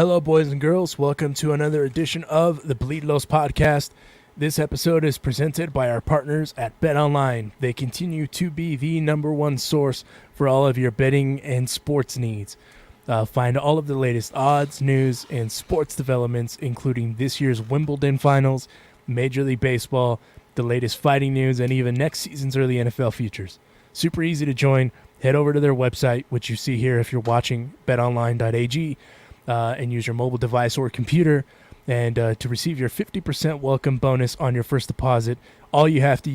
Hello, boys and girls. Welcome to another edition of the Bleed Los podcast. This episode is presented by our partners at BetOnline. They continue to be the number one source for all of your betting and sports needs. Find all of the latest odds, news, and sports developments, including this year's Wimbledon finals, Major League Baseball, the latest fighting news, and even next season's early NFL futures. Super easy to join. Head over to their website, which you see here if you're watching, betonline.ag, and use your mobile device or computer. And to receive your 50% welcome bonus on your first deposit, all you have to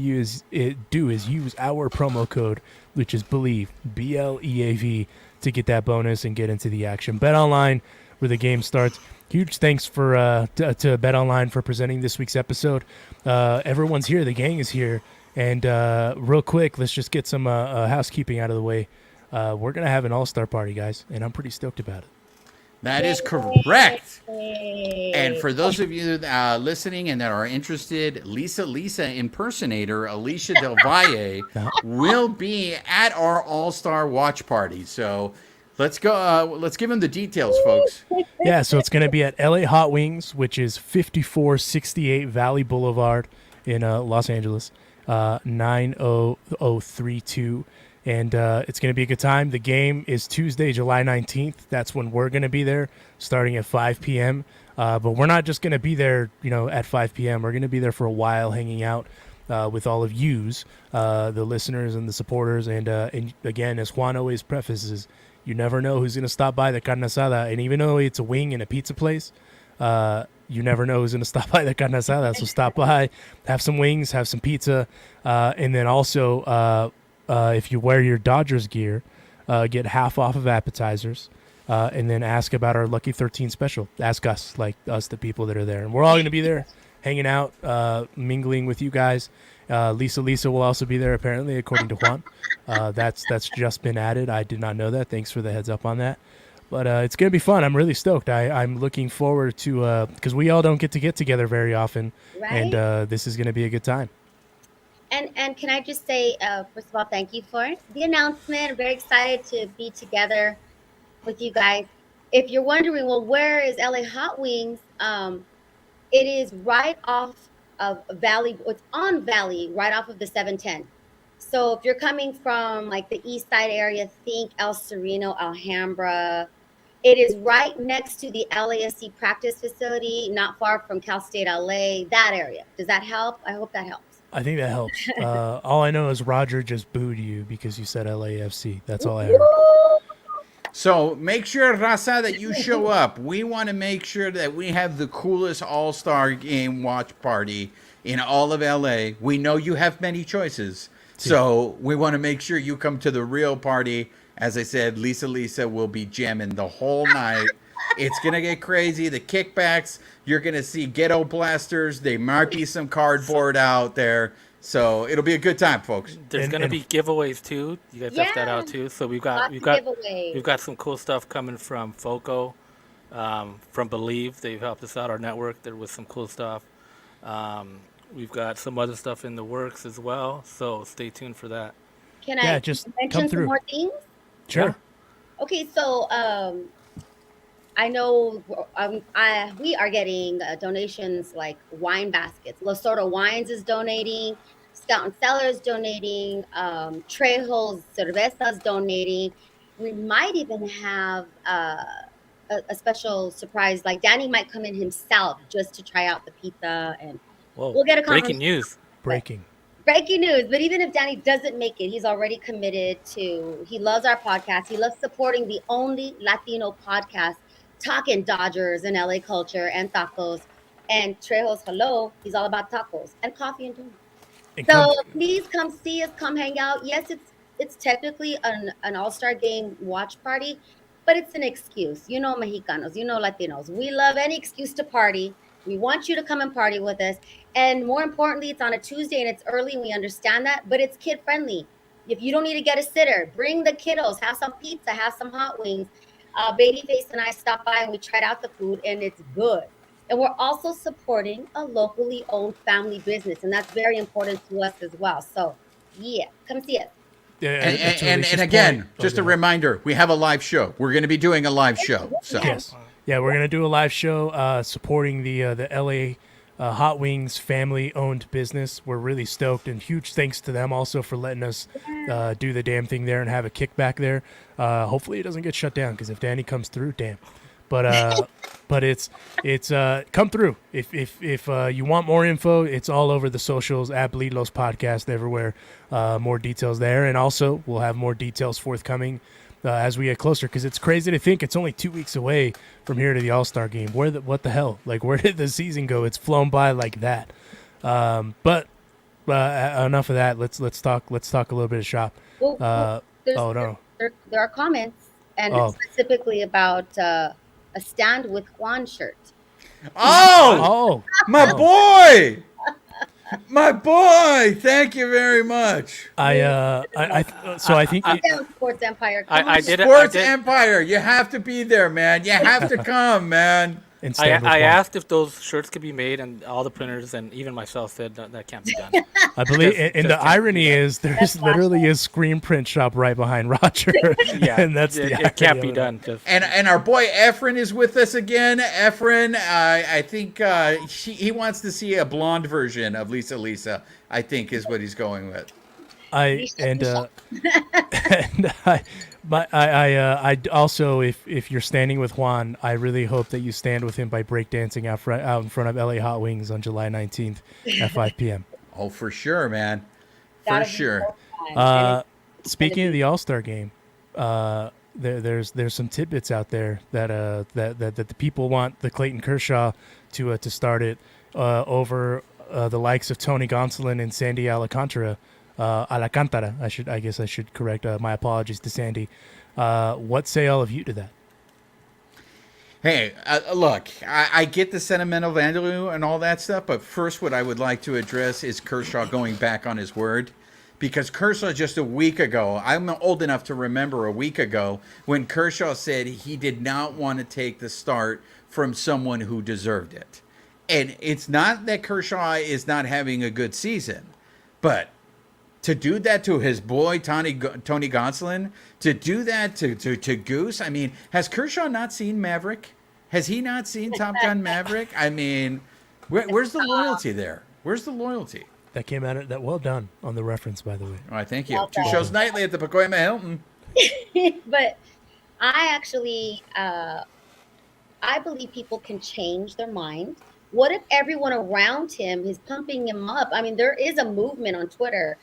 do is use our promo code, which is BLEAV, B-L-E-A-V, to get that bonus and get into the action. BetOnline, where the game starts. Huge thanks to BetOnline for presenting this week's episode. Everyone's here. The gang is here. And real quick, let's just get some housekeeping out of the way. We're going to have an all-star party, guys, and I'm pretty stoked about it. That is correct. And for those of you listening and that are interested, Lisa impersonator Alicia Del Valle will be at our all-star watch party. So let's go. Let's give them the details, folks. Yeah, so it's going to be at LA Hot Wings, which is 5468 Valley Boulevard in Los Angeles. 90032, and it's going to be a good time. The game is Tuesday, July 19th. That's when we're going to be there, starting at 5 p.m. But we're not just going to be there, at 5 p.m. We're going to be there for a while, hanging out with all of yous, the listeners and the supporters. And again, as Juan always prefaces, you never know who's going to stop by the Carne Asada. And even though it's a wing and a pizza place, you never know who's going to stop by the Carne Asada. So stop by, have some wings, have some pizza, and then also if you wear your Dodgers gear, get half off of appetizers, and then ask about our Lucky 13 special. Ask us, the people that are there. And we're all going to be there hanging out, mingling with you guys. Lisa will also be there, apparently, according to Juan. That's just been added. I did not know that. Thanks for the heads up on that. But it's going to be fun. I'm really stoked. I'm looking forward to because we all don't get together very often. Right? And this is going to be a good time. And can I just say, first of all, thank you for the announcement. I'm very excited to be together with you guys. If you're wondering, well, where is LA Hot Wings? It is right off of Valley. It's on Valley, right off of the 710. So if you're coming from the east side area, think El Sereno, Alhambra. It is right next to the LASC practice facility, not far from Cal State LA, that area. Does that help? I hope that helps. I think that helps. All I know is Roger just booed you because you said LAFC. That's all I heard. So make sure, Raza, that you show up. We want to make sure that we have the coolest all-star game watch party in all of LA. We know you have many choices. So we want to make sure you come to the real party. As I said, Lisa will be jamming the whole night. It's going to get crazy. The kickbacks, you're going to see ghetto blasters. There might be some cardboard out there. So it'll be a good time, folks. There's going to be giveaways too. You guys left that out too. So we've got some cool stuff coming from Foco, from Believe. They've helped us out, our network. There was some cool stuff. We've got some other stuff in the works as well, so stay tuned for that. Can I just mention come through. some more things? Sure. Okay, so I know we are getting donations like wine baskets. Losordo Wines is donating, Scout and Cellar is donating, Trejo's Cerveza is donating. We might even have a special surprise, like Danny might come in himself just to try out the pizza, and we'll get a breaking news. Breaking news. But even if Danny doesn't make it, he's already committed to, he loves our podcast. He loves supporting the only Latino podcast talking Dodgers and LA culture and tacos. And Trejo's Hello, he's all about tacos and coffee and donuts. So please come see us, come hang out. Yes, it's technically an all-star game watch party, but it's an excuse. Mexicanos, Latinos. We love any excuse to party. We want you to come and party with us. And more importantly, it's on a Tuesday and it's early, and we understand that, but it's kid friendly. If you don't need to get a sitter, bring the kiddos, have some pizza, have some hot wings. Babyface and I stopped by and we tried out the food, and it's good. And we're also supporting a locally owned family business, and that's very important to us as well. So, yeah, come see us. And again, just a reminder, we have a live show. We're going to be doing a live show. So. Yes. Yeah, we're gonna do a live show supporting the LA Hot Wings family-owned business. We're really stoked, and huge thanks to them also for letting us do the damn thing there and have a kickback there. Hopefully, it doesn't get shut down, because if Danny comes through, damn. But it's come through. If you want more info, it's all over the socials at Bleed Los Podcast everywhere. More details there, and also we'll have more details forthcoming as we get closer, because it's crazy to think it's only 2 weeks away from here to the All-Star game. What the hell? Like, where did the season go? It's flown by like that. But enough of that. Let's talk a little bit of shop. Well, there are comments, and specifically about a Stand with Juan shirt. My boy! My boy, thank you very much. I think Sports Empire. Sports Empire, you have to be there, man. You have to come, man. I asked if those shirts could be made, and all the printers and even myself said that can't be done. I believe, and the irony is there's literally a screen print shop right behind Roger. Yeah, and that's it can't be done. And our boy Efren is with us again. Efren, I think he wants to see a blonde version of Lisa. I think is what he's going with. I also, if you're standing with Juan, I really hope that you stand with him by breakdancing out in front of LA Hot Wings on July 19th at 5 p.m. Oh, for sure, man. For sure. Speaking of the All-Star game, there's some tidbits out there that the people want the Clayton Kershaw to start it over the likes of Tony Gonsolin and Sandy Alcantara. I guess I should correct. My apologies to Sandy. What say all of you to that? Hey, look, I get the sentimental value and all that stuff, but first what I would like to address is Kershaw going back on his word. Because Kershaw just a week ago, I'm old enough to remember a week ago, when Kershaw said he did not want to take the start from someone who deserved it. And it's not that Kershaw is not having a good season, but to do that to his boy, Tony Gonsolin, to do that to Goose, I mean, has Kershaw not seen Maverick? Has he not seen Top Gun Maverick? I mean, where's the loyalty there? Where's the loyalty? That came out of that. Well done on the reference, by the way. All right, thank you. Well, 2 shows nightly at the Pacoima Hilton. But I actually, I believe people can change their mind. What if everyone around him is pumping him up? I mean, there is a movement on Twitter.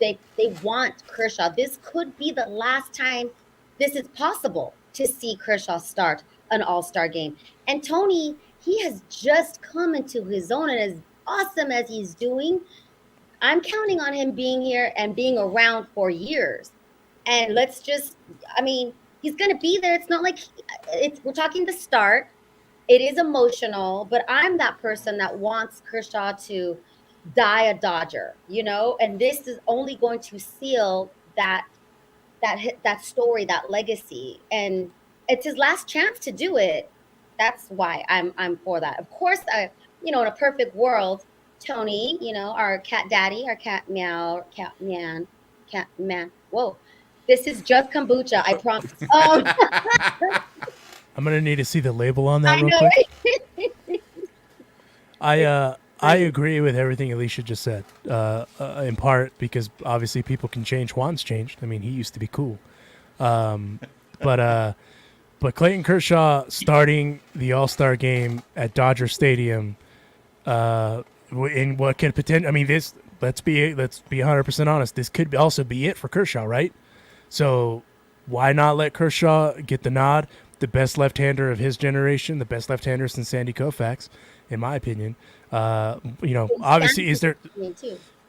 They want Kershaw. This could be the last time this is possible to see Kershaw start an All-Star game. And Tony, he has just come into his own, and as awesome as he's doing, I'm counting on him being here and being around for years. And he's going to be there. It's not like we're talking the start. It is emotional, but I'm that person that wants Kershaw to die a Dodger, and this is only going to seal that story, that legacy, and it's his last chance to do it. That's why I'm for that. Of course, in a perfect world, Tony, our cat daddy, our cat meow, cat man. Whoa, this is just kombucha, I promise. I'm gonna need to see the label on that real quick. I agree with everything Alicia just said, in part because obviously people can change. Juan's changed. I mean, he used to be cool. But Clayton Kershaw starting the All-Star game at Dodger Stadium in what could potentially, I mean, this, let's be 100% honest, this could also be it for Kershaw, right? So why not let Kershaw get the nod? The best left-hander of his generation, the best left-hander since Sandy Koufax, in my opinion. Obviously, is there?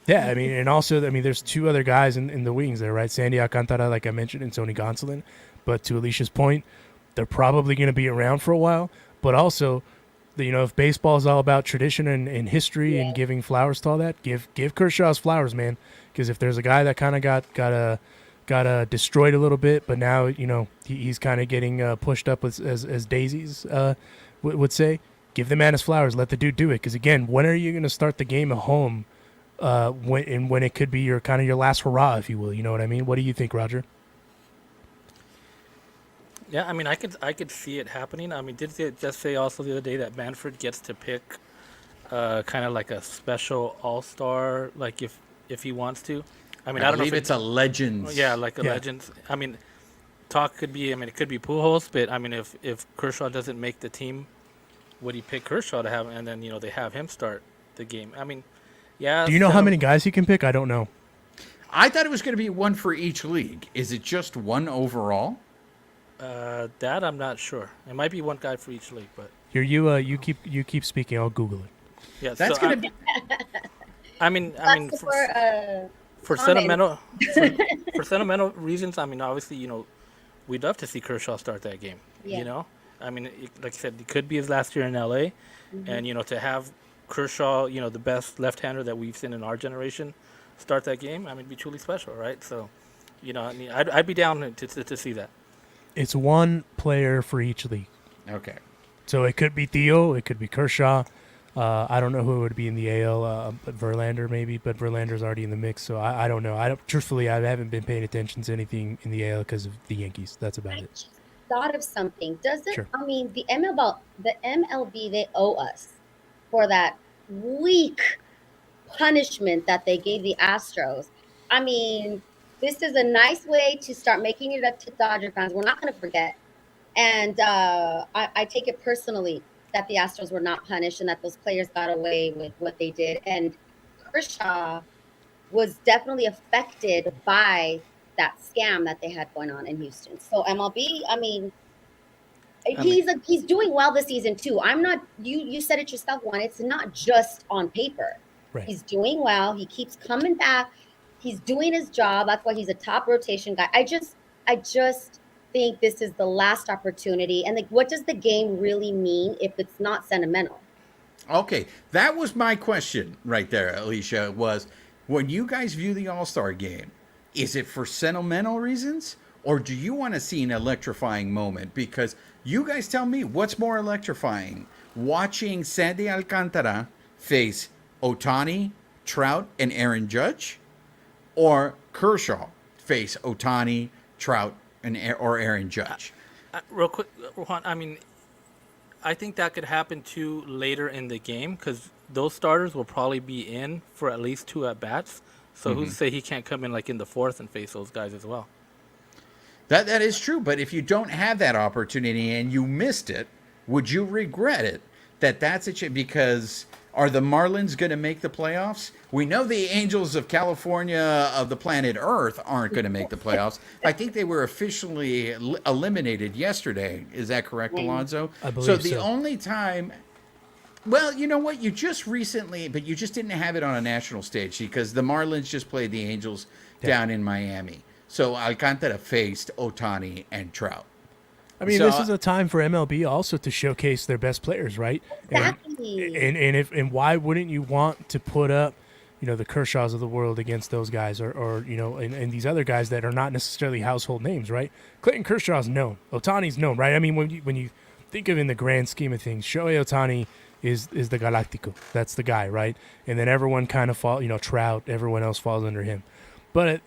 Yeah, I mean, and also, I mean, there's 2 other guys in the wings there, right? Sandy Alcantara, like I mentioned, and Tony Gonsolin. But to Alicia's point, they're probably going to be around for a while. But also, if baseball is all about tradition and history and giving flowers to all that, give Kershaw's flowers, man. Because if there's a guy that kind of got destroyed a little bit, but now he's kind of getting pushed up as daisies would say. Give the man his flowers. Let the dude do it. Because again, when are you going to start the game at home? When it could be your last hurrah, if you will. You know what I mean? What do you think, Roger? Yeah, I mean, I could see it happening. I mean, did they just say also the other day that Manfred gets to pick kind of like a special all-star, like if he wants to? I mean, I I don't know if believe it's a yeah, Legends. like a Yeah. Legends. I mean, talk could be. I mean, it could be Pujols, but I mean, if Kershaw doesn't make the team, would he pick Kershaw to have, and then they have him start the game? I mean, yeah, Do you know how many guys he can pick? I don't know. I thought it was going to be one for each league. Is it just one overall? That I'm not sure. It might be one guy for each league, but Here, you keep speaking. I'll Google it. yeah. That's So going to be. I mean, for comment. sentimental reasons, I mean, obviously, we'd love to see Kershaw start that game. Yeah. I mean, like I said, it could be his last year in LA, and to have Kershaw, the best left-hander that we've seen in our generation, start that game. I mean, it'd be truly special, right? So, I mean, I'd be down to see that. It's one player for each league. Okay. So it could be Theo, it could be Kershaw. I don't know who it would be in the AL, but Verlander maybe, but Verlander's already in the mix, so I don't know. Truthfully, I haven't been paying attention to anything in the AL because of the Yankees. That's about I it. just thought of something. Doesn't Sure. I mean the MLB they owe us for that weak punishment that they gave the Astros. I mean, this is a nice way to start making it up to Dodger fans. We're not going to forget. And I take it personally that the Astros were not punished and that those players got away with what they did. And Kershaw was definitely affected by that scam that they had going on in Houston. So MLB, I mean, he's doing well this season too. I'm not you said it yourself, Juan. It's not just on paper. Right. He's doing well. He keeps coming back. He's doing his job. That's why he's a top rotation guy. I just think this is the last opportunity. And like, what does the game really mean if it's not sentimental? Okay, that was my question right there, Alicia, was when you guys view the All-Star game, is it for sentimental reasons or do you want to see an electrifying moment? Because you guys tell me what's more electrifying, watching Sandy Alcantara face Ohtani, Trout, and Aaron Judge, or Kershaw face Ohtani, Trout, or Aaron Judge? Real quick, Juan, I mean, I think that could happen too later in the game because those starters will probably be in for at least 2 at bats. So who's to say he can't come in like in the 4th and face those guys as well? That is true, but if you don't have that opportunity and you missed it, would you regret it? That's a because are the Marlins going to make the playoffs? We know the Angels of California of the planet Earth aren't going to make the playoffs. I think they were officially eliminated yesterday. Is that correct, Alonso? I believe so. So the only time, well, you know what? You just recently, but you just didn't have it on a national stage because the Marlins just played the Angels down in Miami. So Alcantara faced Ohtani and Trout. I mean, So- this is a time for MLB also to showcase their best players, right? Exactly. And why wouldn't you want to put up, the Kershaws of the world against those guys, or and these other guys that are not necessarily household names, right? Clayton Kershaw's known, Ohtani's known, right? I mean, when you think of in the grand scheme of things, Shohei Ohtani is the Galactico. That's the guy, right? And then everyone kind of Trout, everyone else falls under him. But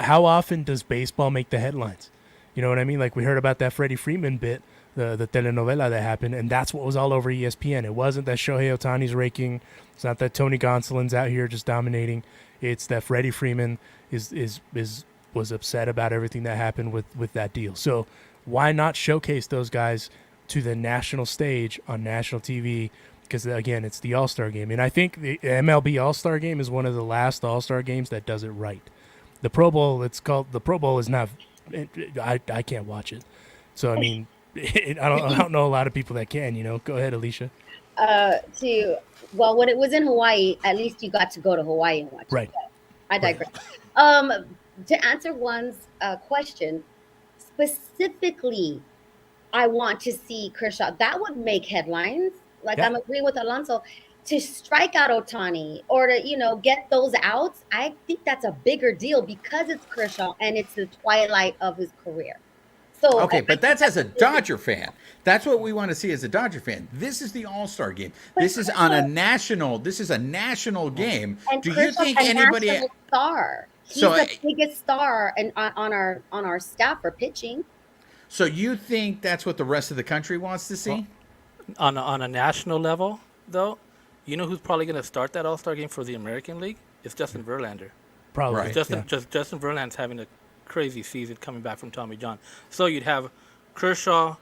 how often does baseball make the headlines? You know what I mean? Like we heard about that Freddie Freeman bit, the telenovela that happened, and that's what was all over ESPN. It wasn't that Shohei Ohtani's raking. It's not that Tony Gonsolin's out here just dominating. It's that Freddie Freeman was upset about everything that happened with that deal. So why not showcase those guys to the national stage on national TV? Because, again, it's the All-Star game. And I think the MLB All-Star game is one of the last All-Star games that does it right. The Pro Bowl, the Pro Bowl is not – I can't watch it. So, I mean, I don't know a lot of people that can, Go ahead, Alicia. When it was in Hawaii, at least you got to go to Hawaii and watch Right. it. I digress. To answer Juan's question, specifically, I want to see Kershaw. That would make headlines. Like I'm agreeing with Alonso. To strike out Ohtani or to, get those outs, I think that's a bigger deal because it's Kershaw and it's the twilight of his career. So okay, but that's as a Dodger fan. That's what we want to see as a Dodger fan. This is the All-Star game. This is a national game. And Do you Kershaw's think a anybody national star? He's So, the biggest star and on our staff for pitching. So you think that's what the rest of the country wants to see? On a national level, though, you know who's probably going to start that All-Star game for the American League? It's Justin Verlander. Probably. Right. Justin Verlander's having a crazy season coming back from Tommy John. So you'd have Kershaw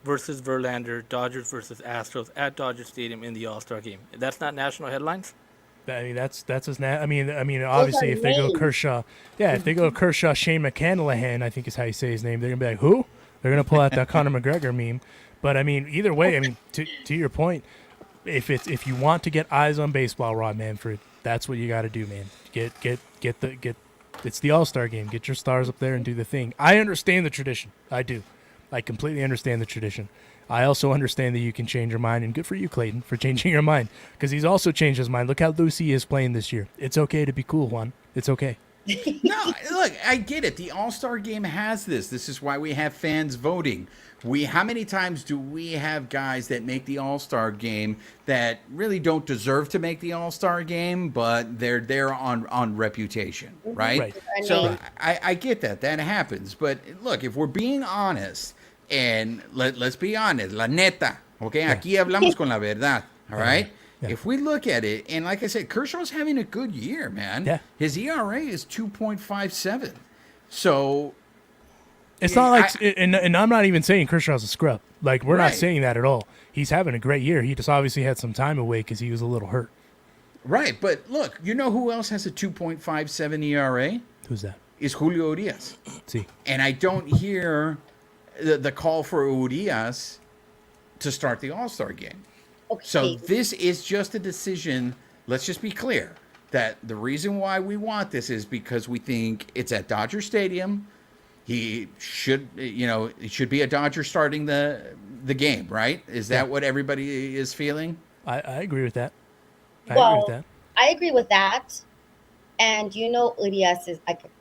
versus Verlander, Dodgers versus Astros at Dodger Stadium in the All-Star game. That's not national headlines? I mean, that's as I mean, obviously, if they go Kershaw, if they go Kershaw, Shane McCannahan, I think is how you say his name. They're gonna be like, who? They're gonna pull out that Conor McGregor meme. But I mean, either way, I mean, to your point, if you want to get eyes on baseball, Rod Manfred, that's what you got to do, man. Get. It's the All-Star game. Get your stars up there and do the thing. I understand the tradition. I do. I completely understand the tradition. I also understand that you can change your mind, and good for you, Clayton, for changing your mind, because he's also changed his mind. Look how Lucy is playing this year. It's okay to be cool, Juan. It's okay. No, look, I get it. The All-Star game has this. This is why we have fans voting. How many times do we have guys that make the All-Star game that really don't deserve to make the All-Star game, but they're there on reputation, right? So I get that. That happens. But look, if we're being honest, and let's be honest, la neta, okay? Aquí hablamos con la verdad, all right? Yeah. If we look at it, and like I said, Kershaw's having a good year, man. Yeah. His ERA is 2.57. So it's not like, and I'm not even saying Kershaw's a scrub. Like, we're not saying that at all. He's having a great year. He just obviously had some time away because he was a little hurt. Right, but look, you know who else has a 2.57 ERA? Who's that? Is Julio Urias. See. And I don't hear the call for Urias to start the All-Star game. Okay. So this is just a decision. Let's just be clear that the reason why we want this is because we think it's at Dodger Stadium. He should, it should be a Dodger starting the game, right? Is that what everybody is feeling? I agree with that. I agree with that. And Urias is, I don't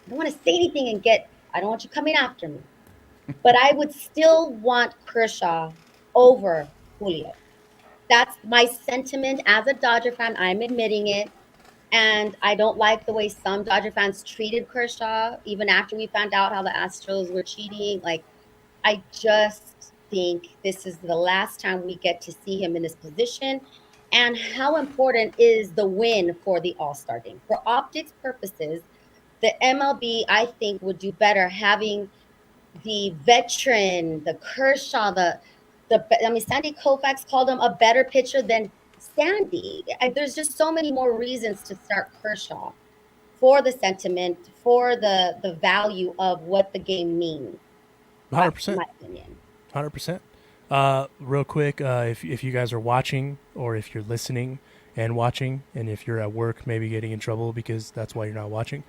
want to say anything and I don't want you coming after me. But I would still want Kershaw over Julio. That's my sentiment as a Dodger fan. I'm admitting it. And I don't like the way some Dodger fans treated Kershaw, even after we found out how the Astros were cheating. Like, I just think this is the last time we get to see him in this position. And how important is the win for the All-Star game? For optics purposes, the MLB, I think, would do better having the veteran, the Kershaw, Sandy Koufax called him a better pitcher than Sandy. There's just so many more reasons to start Kershaw for the sentiment, for the value of what the game means. 100%. In my opinion. 100%. Real quick, if you guys are watching, or if you're listening and watching, and if you're at work, maybe getting in trouble because that's why you're not watching,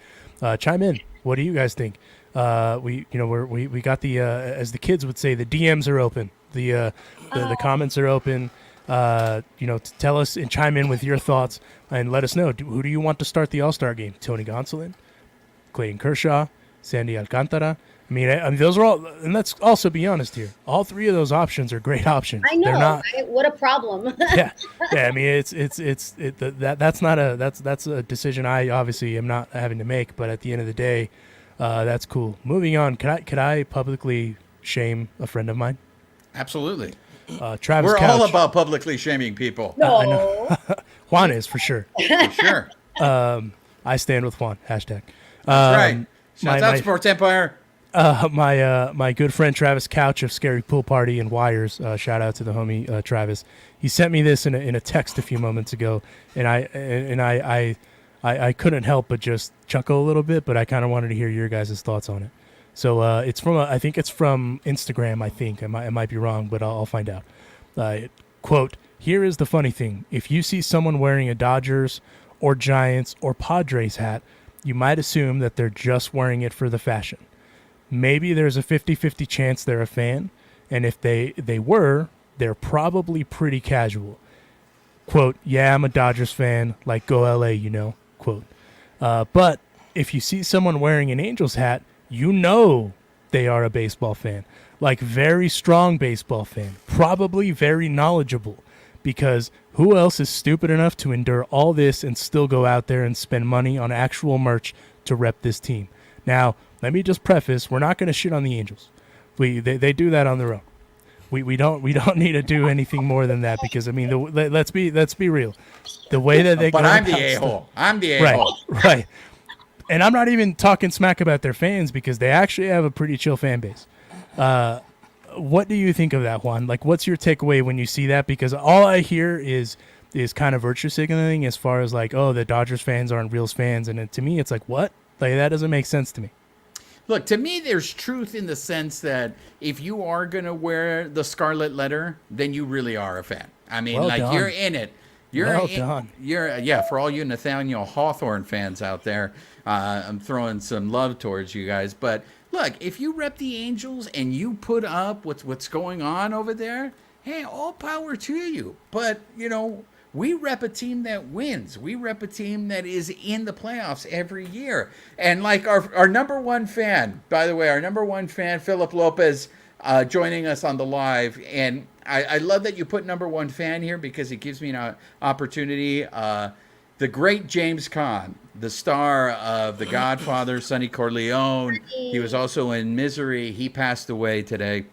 chime in. What do you guys think? We got the as the kids would say, the DMs are open. The comments are open. Tell us and chime in with your thoughts and let us know. Who do you want to start the All-Star game? Tony Gonsolin, Clayton Kershaw, Sandy Alcantara. I mean, those are all, and let's also be honest here. All three of those options are great options. I know. They're not, right? What a problem. yeah. I mean, that's a decision I obviously am not having to make. But at the end of the day, that's cool. Moving on. Could I publicly shame a friend of mine? Absolutely. Travis We're Couch. all about publicly shaming people. No. I know. Juan is for sure. For sure. I stand with Juan. Hashtag. That's right. Shouts out Sports Empire. My good friend Travis Couch of Scary Pool Party and Wires. Shout out to the homie Travis. He sent me this in a text a few moments ago, and I couldn't help but just chuckle a little bit. But I kind of wanted to hear your guys' thoughts on it. So it's from I think it's from Instagram. I think I might be wrong, but I'll find out. Quote: "Here is the funny thing: if you see someone wearing a Dodgers or Giants or Padres hat, you might assume that they're just wearing it for the fashion. Maybe there's a 50-50 chance they're a fan, and if they were, they're probably pretty casual." Quote: "Yeah, I'm a Dodgers fan, like go LA, Quote: "But if you see someone wearing an Angels hat, you know they are a baseball fan, like very strong baseball fan, probably very knowledgeable, because who else is stupid enough to endure all this and still go out there and spend money on actual merch to rep this team? Now, let me just preface: we're not going to shit on the Angels. They do that on their own. We don't need to do anything more than that because I mean, let's be real. The way that they But go I'm the about a-hole. stuff- I'm the a-hole. right. And I'm not even talking smack about their fans because they actually have a pretty chill fan base. What do you think of that, Juan? Like, what's your takeaway when you see that? Because all I hear is kind of virtue signaling as far as like, oh, the Dodgers fans aren't Reals fans, and to me, it's like, what? Like, that doesn't make sense to me. Look, to me, there's truth in the sense that if you are going to wear the scarlet letter, then you really are a fan. I mean, Well like, done. you're in it. You're Well in, done. Yeah, for all you Nathaniel Hawthorne fans out there, I'm throwing some love towards you guys. But look, if you rep the Angels and you put up what's going on over there, hey, all power to you. But, you know, we rep a team that wins. We rep a team that is in the playoffs every year. And like our number one fan, by the way, our number one fan, Philip Lopez, joining us on the live. And I love that you put number one fan here because it gives me an opportunity. The great James Caan, the star of The Godfather, Sonny Corleone. He was also in Misery. He passed away today.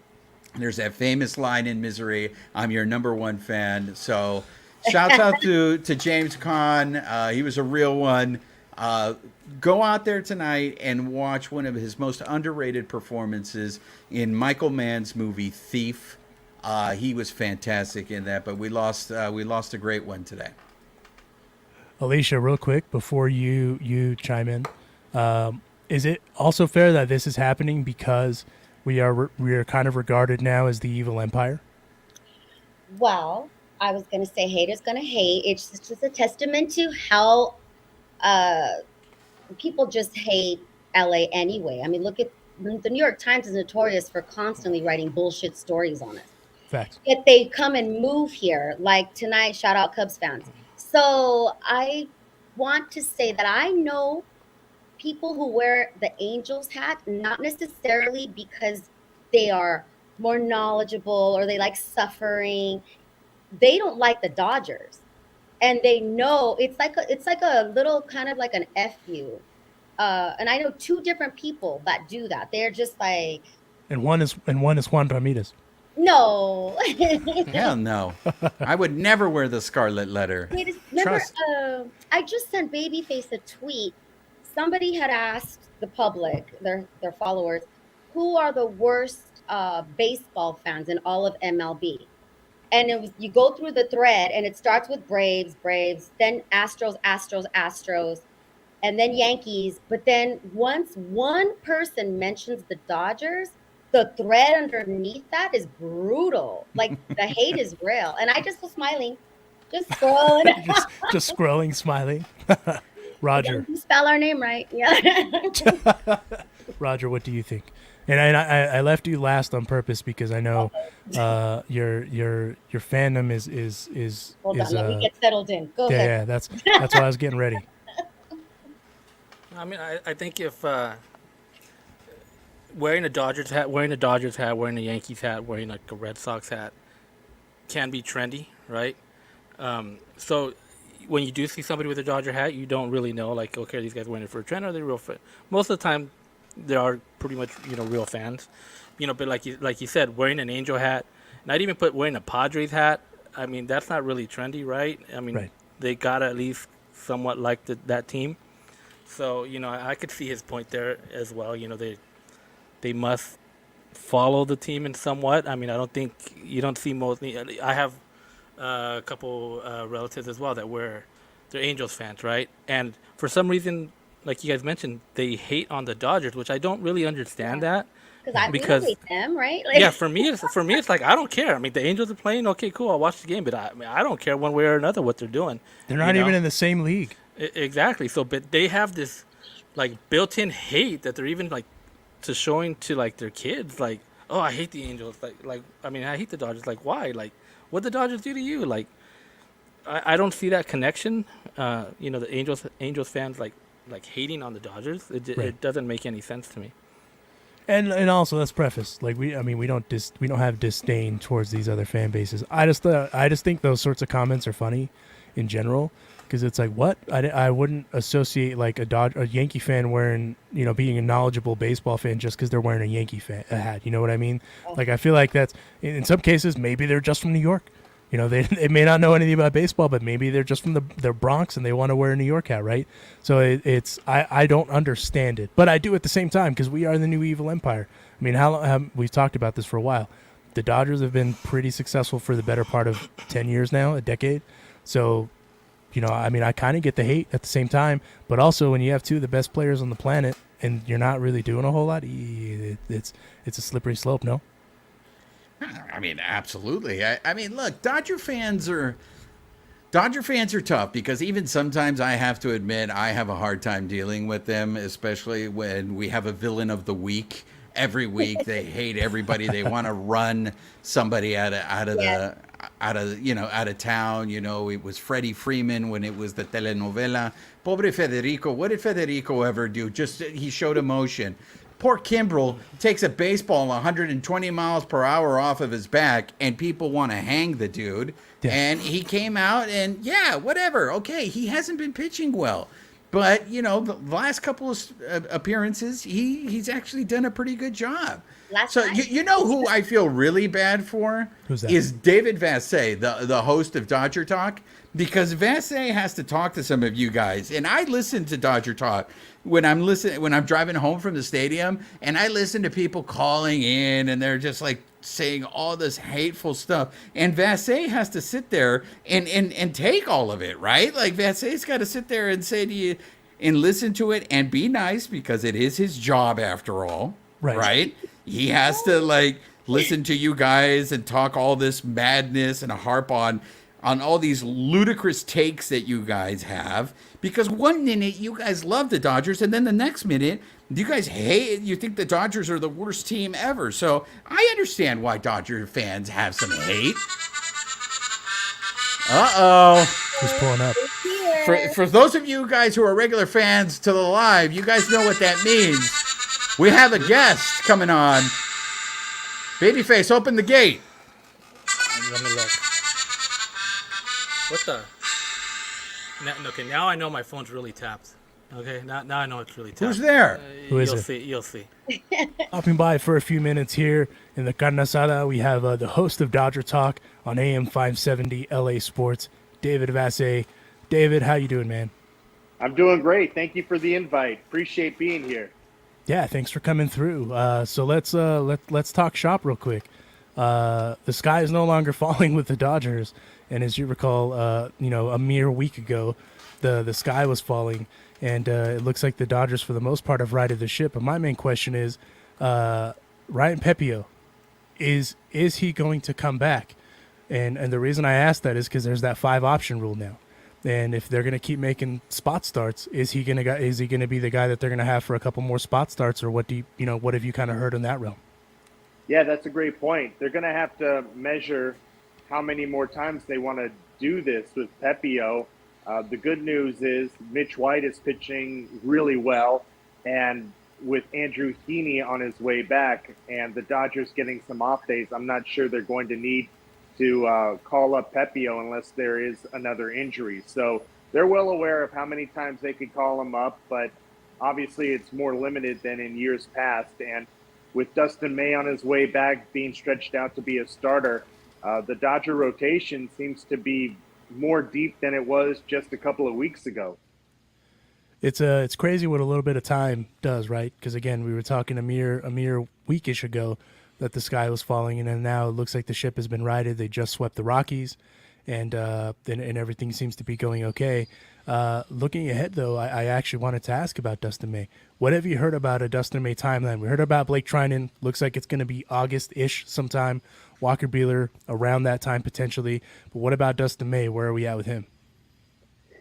There's that famous line in Misery, I'm your number one fan. So shouts out to James Caan. He was a real one. Go out there tonight and watch one of his most underrated performances in Michael Mann's movie Thief. He was fantastic in that, but we lost a great one today. Alicia, real quick before you chime in, is it also fair that this is happening because we are kind of regarded now as the evil empire? Well, I was going to say haters going to hate. It's just a testament to how people just hate LA anyway. I mean, look at the New York Times is notorious for constantly writing bullshit stories on us. Facts. Yet they come and move here. Like tonight, shout out Cubs fans. So I want to say that I know people who wear the Angels hat, not necessarily because they are more knowledgeable or they like suffering. They don't like the Dodgers, and they know it's like a little kind of like an FU. And I know two different people that do that. They're just like, And one is Juan Ramirez. no. Hell no. I would never wear the scarlet letter. Remember, Trust. I just sent Babyface a tweet. Somebody had asked the public, their followers, who are the worst baseball fans in all of MLB? And it was, you go through the thread and it starts with Braves, then Astros, and then Yankees. But then once one person mentions the Dodgers, the thread underneath that is brutal. Like the hate is real. And I just was smiling, just scrolling. just scrolling, smiling. Roger. You spell our name right. Yeah. Roger, what do you think? And I left you last on purpose because I know your fandom is Hold on, let me get settled in. Go ahead. Yeah, that's why I was getting ready. I mean, I think if wearing a Dodgers hat, wearing a Yankees hat, wearing like a Red Sox hat can be trendy, right? So when you do see somebody with a Dodger hat, you don't really know, like, okay, are these guys wearing it for a trend or are they real fan? Most of the time, they are pretty much, real fans. But like you said, wearing an Angel hat, not even wearing a Padres hat, I mean, that's not really trendy, right? I mean, Right. They got at least somewhat like that team. So, I could see his point there as well. They must follow the team in somewhat. I mean, I don't think you don't see most. I have a couple relatives as well that they're Angels fans, right? And for some reason, like you guys mentioned, they hate on the Dodgers, which I don't really understand that. Because hate them, right? Like, Yeah, for me, it's like I don't care. I mean, the Angels are playing. Okay, cool. I'll watch the game, but I don't care one way or another what they're doing. They're not even in the same league. Exactly. So, but they have this like built-in hate that they're even like to showing to like their kids. Like, oh, I hate the Angels. Like I mean, I hate the Dodgers. Like, why? Like, what the Dodgers do to you? Like, I don't see that connection. The Angels fans like hating on the Dodgers. It doesn't make any sense to me. And also, let's preface, like we don't have disdain towards these other fan bases. I just think those sorts of comments are funny, in general. Because it's like, what? I wouldn't associate like a Yankee fan wearing, being a knowledgeable baseball fan just because they're wearing a Yankee a hat. You know what I mean? Like, I feel like that's, in some cases, maybe they're just from New York. They may not know anything about baseball, but maybe they're just from the Bronx and they want to wear a New York hat, right? So I don't understand it, but I do at the same time because we are the new evil empire. I mean, how long we've talked about this for a while. The Dodgers have been pretty successful for the better part of 10 years now, a decade. So, I mean, I kind of get the hate at the same time, but also when you have two of the best players on the planet and you're not really doing a whole lot, it's a slippery slope, no? I mean, absolutely. I mean, look, Dodger fans are tough because even sometimes I have to admit I have a hard time dealing with them, especially when we have a villain of the week every week. They hate everybody. They want to run somebody out of town. It was Freddie Freeman when it was the telenovela. Pobre Federico. What did Federico ever do? He showed emotion. Poor Kimbrel takes a baseball 120 miles per hour off of his back, and people want to hang the dude. Yeah. And he came out and, whatever. Okay, he hasn't been pitching well. But, the last couple of appearances, he's actually done a pretty good job. You know who I feel really bad for? Who's that? Is David Vassegh, the host of Dodger Talk. Because Vassegh has to talk to some of you guys. And I listen to Dodger Talk when I'm driving home from the stadium, and I listen to people calling in, and they're just like saying all this hateful stuff. And Vassegh has to sit there and take all of it, right? Like Vassegh's got to sit there and say to you and listen to it and be nice because it is his job after all, right? He has to listen to you guys and talk all this madness and harp on all these ludicrous takes that you guys have, because one minute you guys love the Dodgers and then the next minute you guys you think the Dodgers are the worst team ever. So I understand why Dodger fans have some hate. Who's pulling up? For those of you guys who are regular fans to the live, you guys know what that means. We have a guest coming on. Babyface, open the gate. Let me look. What the? Okay, now I know my phone's really tapped. Okay, now I know it's really tapped. Who's there? Who is it? You'll see. Stopping by for a few minutes here in the Carne Asada, we have the host of Dodger Talk on AM 570 LA Sports, David Vassegh. David, how you doing, man? I'm doing great. Thank you for the invite. Appreciate being here. Yeah, thanks for coming through. So let's talk shop real quick. The sky is no longer falling with the Dodgers. And as you recall, a mere week ago, the sky was falling, and it looks like the Dodgers, for the most part, have righted the ship. But my main question is, Ryan Pepiot, is he going to come back? And the reason I ask that is because there's that 5-option rule now, and if they're going to keep making spot starts, is he going to be the guy that they're going to have for a couple more spot starts, or what what have you kind of heard in that realm? Yeah, that's a great point. They're going to have to measure how many more times they want to do this with Pepiot. The good news is Mitch White is pitching really well, and with Andrew Heaney on his way back and the Dodgers getting some off days, I'm not sure they're going to need to call up Pepiot unless there is another injury. So they're well aware of how many times they could call him up, but obviously it's more limited than in years past. And with Dustin May on his way back, being stretched out to be a starter, the Dodger rotation seems to be more deep than it was just a couple of weeks ago. It's crazy what a little bit of time does, right? Because again, we were talking a mere weekish ago that the sky was falling, and then now it looks like the ship has been righted. They just swept the Rockies, and everything seems to be going okay. Looking ahead, though, I actually wanted to ask about Dustin May. What have you heard about a Dustin May timeline? We heard about Blake Trinan. Looks like it's going to be August-ish sometime. Walker Buehler around that time potentially. But what about Dustin May? Where are we at with him?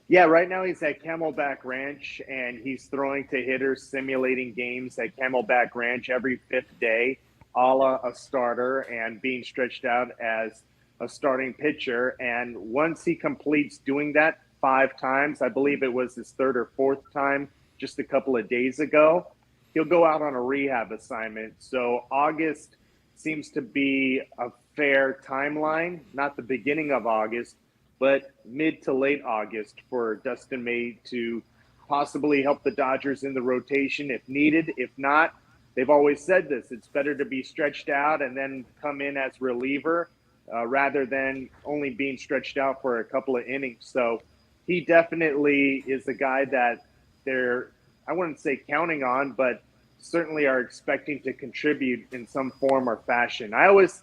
Yeah, right now he's at Camelback Ranch, and he's throwing to hitters, simulating games at Camelback Ranch every 5th day, a la a starter, and being stretched out as a starting pitcher. And once he completes doing that 5 times, I believe it was his 3rd or 4th time just a couple of days ago, he'll go out on a rehab assignment. So August seems to be a fair timeline, not the beginning of August, but mid to late August for Dustin May to possibly help the Dodgers in the rotation if needed. If not, they've always said this, it's better to be stretched out and then come in as reliever rather than only being stretched out for a couple of innings. So he definitely is a guy that they're, I wouldn't say counting on, but certainly are expecting to contribute in some form or fashion. I always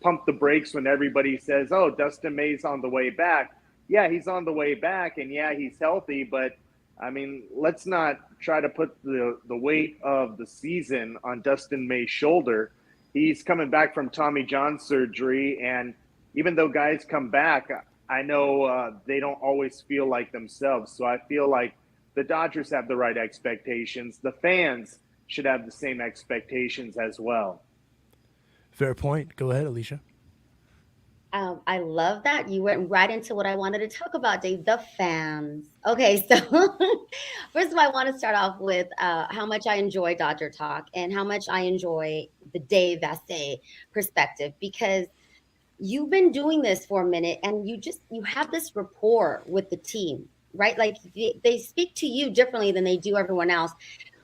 pump the brakes when everybody says, oh, Dustin May's on the way back. Yeah, he's on the way back, and yeah, he's healthy, but I mean, let's not try to put the weight of the season on Dustin May's shoulder. He's coming back from Tommy John surgery, and even though guys come back, I know they don't always feel like themselves. So I feel like the Dodgers have the right expectations. The fans should have the same expectations as well. Fair point. Go ahead, Alicia. I love that. You went right into what I wanted to talk about, Dave, the fans. Okay, so first of all, I want to start off with how much I enjoy Dodger Talk and how much I enjoy the David Vassegh perspective, because you've been doing this for a minute and you have this rapport with the team, right? Like they speak to you differently than they do everyone else.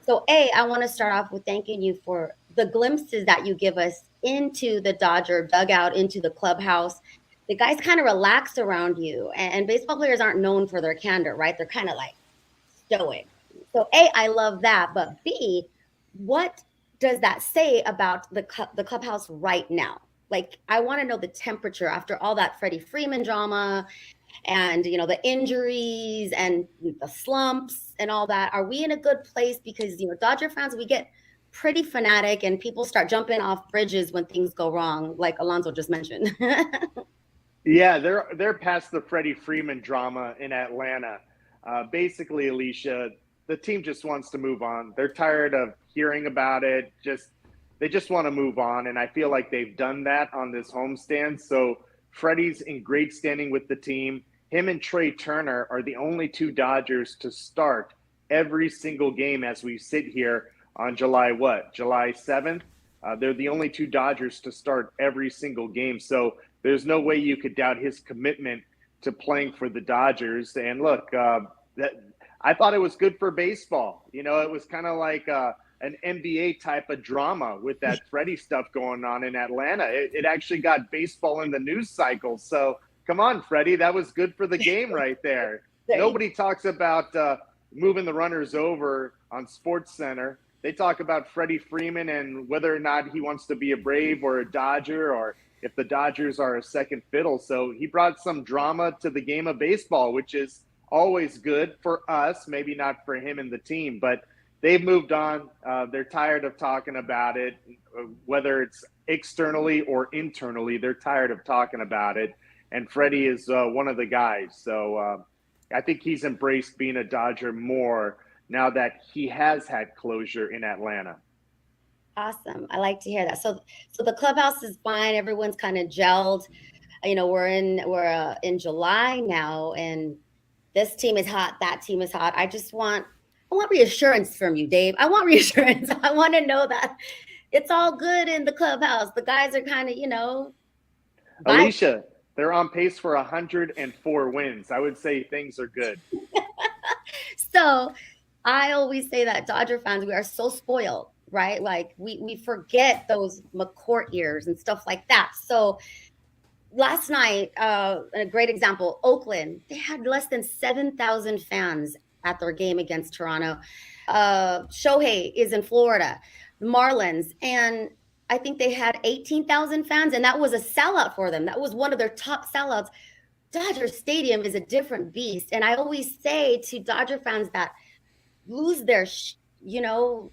So I want to start off with thanking you for the glimpses that you give us into the Dodger dugout, into the clubhouse. The guys kind of relax around you, and baseball players aren't known for their candor, right? They're kind of like stoic. So I love that. But B, what does that say about the clubhouse right now? Like, I want to know the temperature after all that Freddie Freeman drama and, you know, the injuries and the slumps and all that. Are we in a good place? Because, you know, Dodger fans, we get pretty fanatic and people start jumping off bridges when things go wrong, like Alonso just mentioned. Yeah, they're past the Freddie Freeman drama in Atlanta. Basically, Alicia, the team just wants to move on. They're tired of hearing about it. They just want to move on, and I feel like they've done that on this homestand. So Freddie's in great standing with the team. Him and Trey Turner are the only two Dodgers to start every single game as we sit here on July 7th. They're the only two Dodgers to start every single game. So there's no way you could doubt his commitment to playing for the Dodgers. And look, I thought it was good for baseball. You know, it was kind of like an NBA type of drama with that Freddie stuff going on in Atlanta. It actually got baseball in the news cycle. So come on, Freddie, that was good for the game right there. Nobody talks about moving the runners over on SportsCenter. They talk about Freddie Freeman and whether or not he wants to be a Brave or a Dodger, or if the Dodgers are a second fiddle. So he brought some drama to the game of baseball, which is always good for us, maybe not for him and the team, but they've moved on. They're tired of talking about it, whether it's externally or internally. They're tired of talking about it. And Freddie is one of the guys. So I think he's embraced being a Dodger more now that he has had closure in Atlanta. Awesome. I like to hear that. So the clubhouse is fine. Everyone's kind of gelled. You know, we're in July now, and this team is hot. That team is hot. I want reassurance from you, Dave. I want reassurance. I want to know that it's all good in the clubhouse. The guys are kind of, you know. Alicia, they're on pace for 104 wins. I would say things are good. So I always say that Dodger fans, we are so spoiled, right? Like we forget those McCourt years and stuff like that. So last night, a great example, Oakland, they had less than 7,000 fans at their game against Toronto. Shohei is in Florida, Marlins, and I think they had 18,000 fans, and that was a sellout for them. That was one of their top sellouts. Dodger Stadium is a different beast, and I always say to Dodger fans that lose their,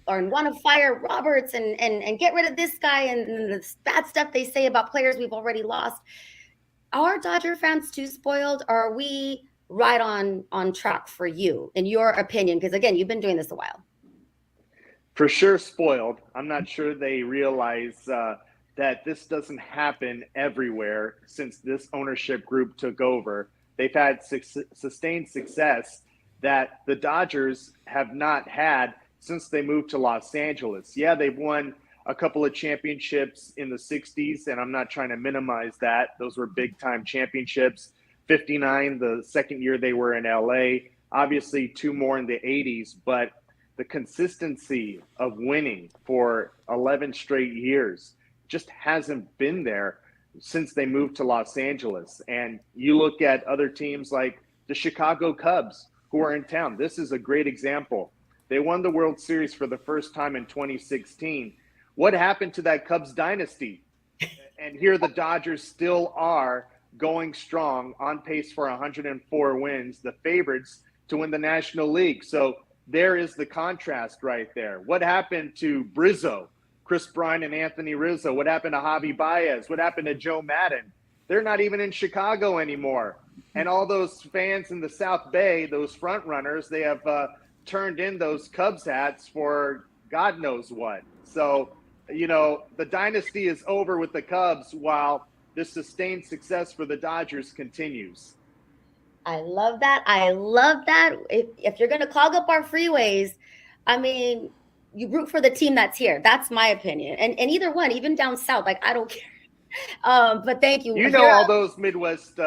or want to fire Roberts and get rid of this guy and the bad stuff they say about players we've already lost. Are Dodger fans too spoiled? Or are we right on track for you, in your opinion? Because again, you've been doing this a while. For sure spoiled. I'm not sure they realize that this doesn't happen everywhere since this ownership group took over. They've had sustained success that the Dodgers have not had since they moved to Los Angeles. Yeah, they've won a couple of championships in the 60s, and I'm not trying to minimize that. Those were big-time championships. 59 the second year they were in LA, obviously 2 more in the 80s, but the consistency of winning for 11 straight years just hasn't been there since they moved to Los Angeles. And you look at other teams like the Chicago Cubs who are in town. This is a great example. They won the World Series for the first time in 2016. What happened to that Cubs dynasty? And here the Dodgers still are going strong, on pace for 104 wins, the favorites to win the National League. So there is the contrast right there. What happened to Brizzo, Chris Bryant and Anthony Rizzo? What happened to Javi Baez? What happened to Joe Madden? They're not even in Chicago anymore. And all those fans in the South Bay, those front runners, they have turned in those Cubs hats for God knows what. So, you know, the dynasty is over with the Cubs while the sustained success for the Dodgers continues. I love that. I love that. If you're going to clog up our freeways, I mean, you root for the team that's here. That's my opinion. And either one, even down south, like, I don't care. But thank you. You know, all those Midwest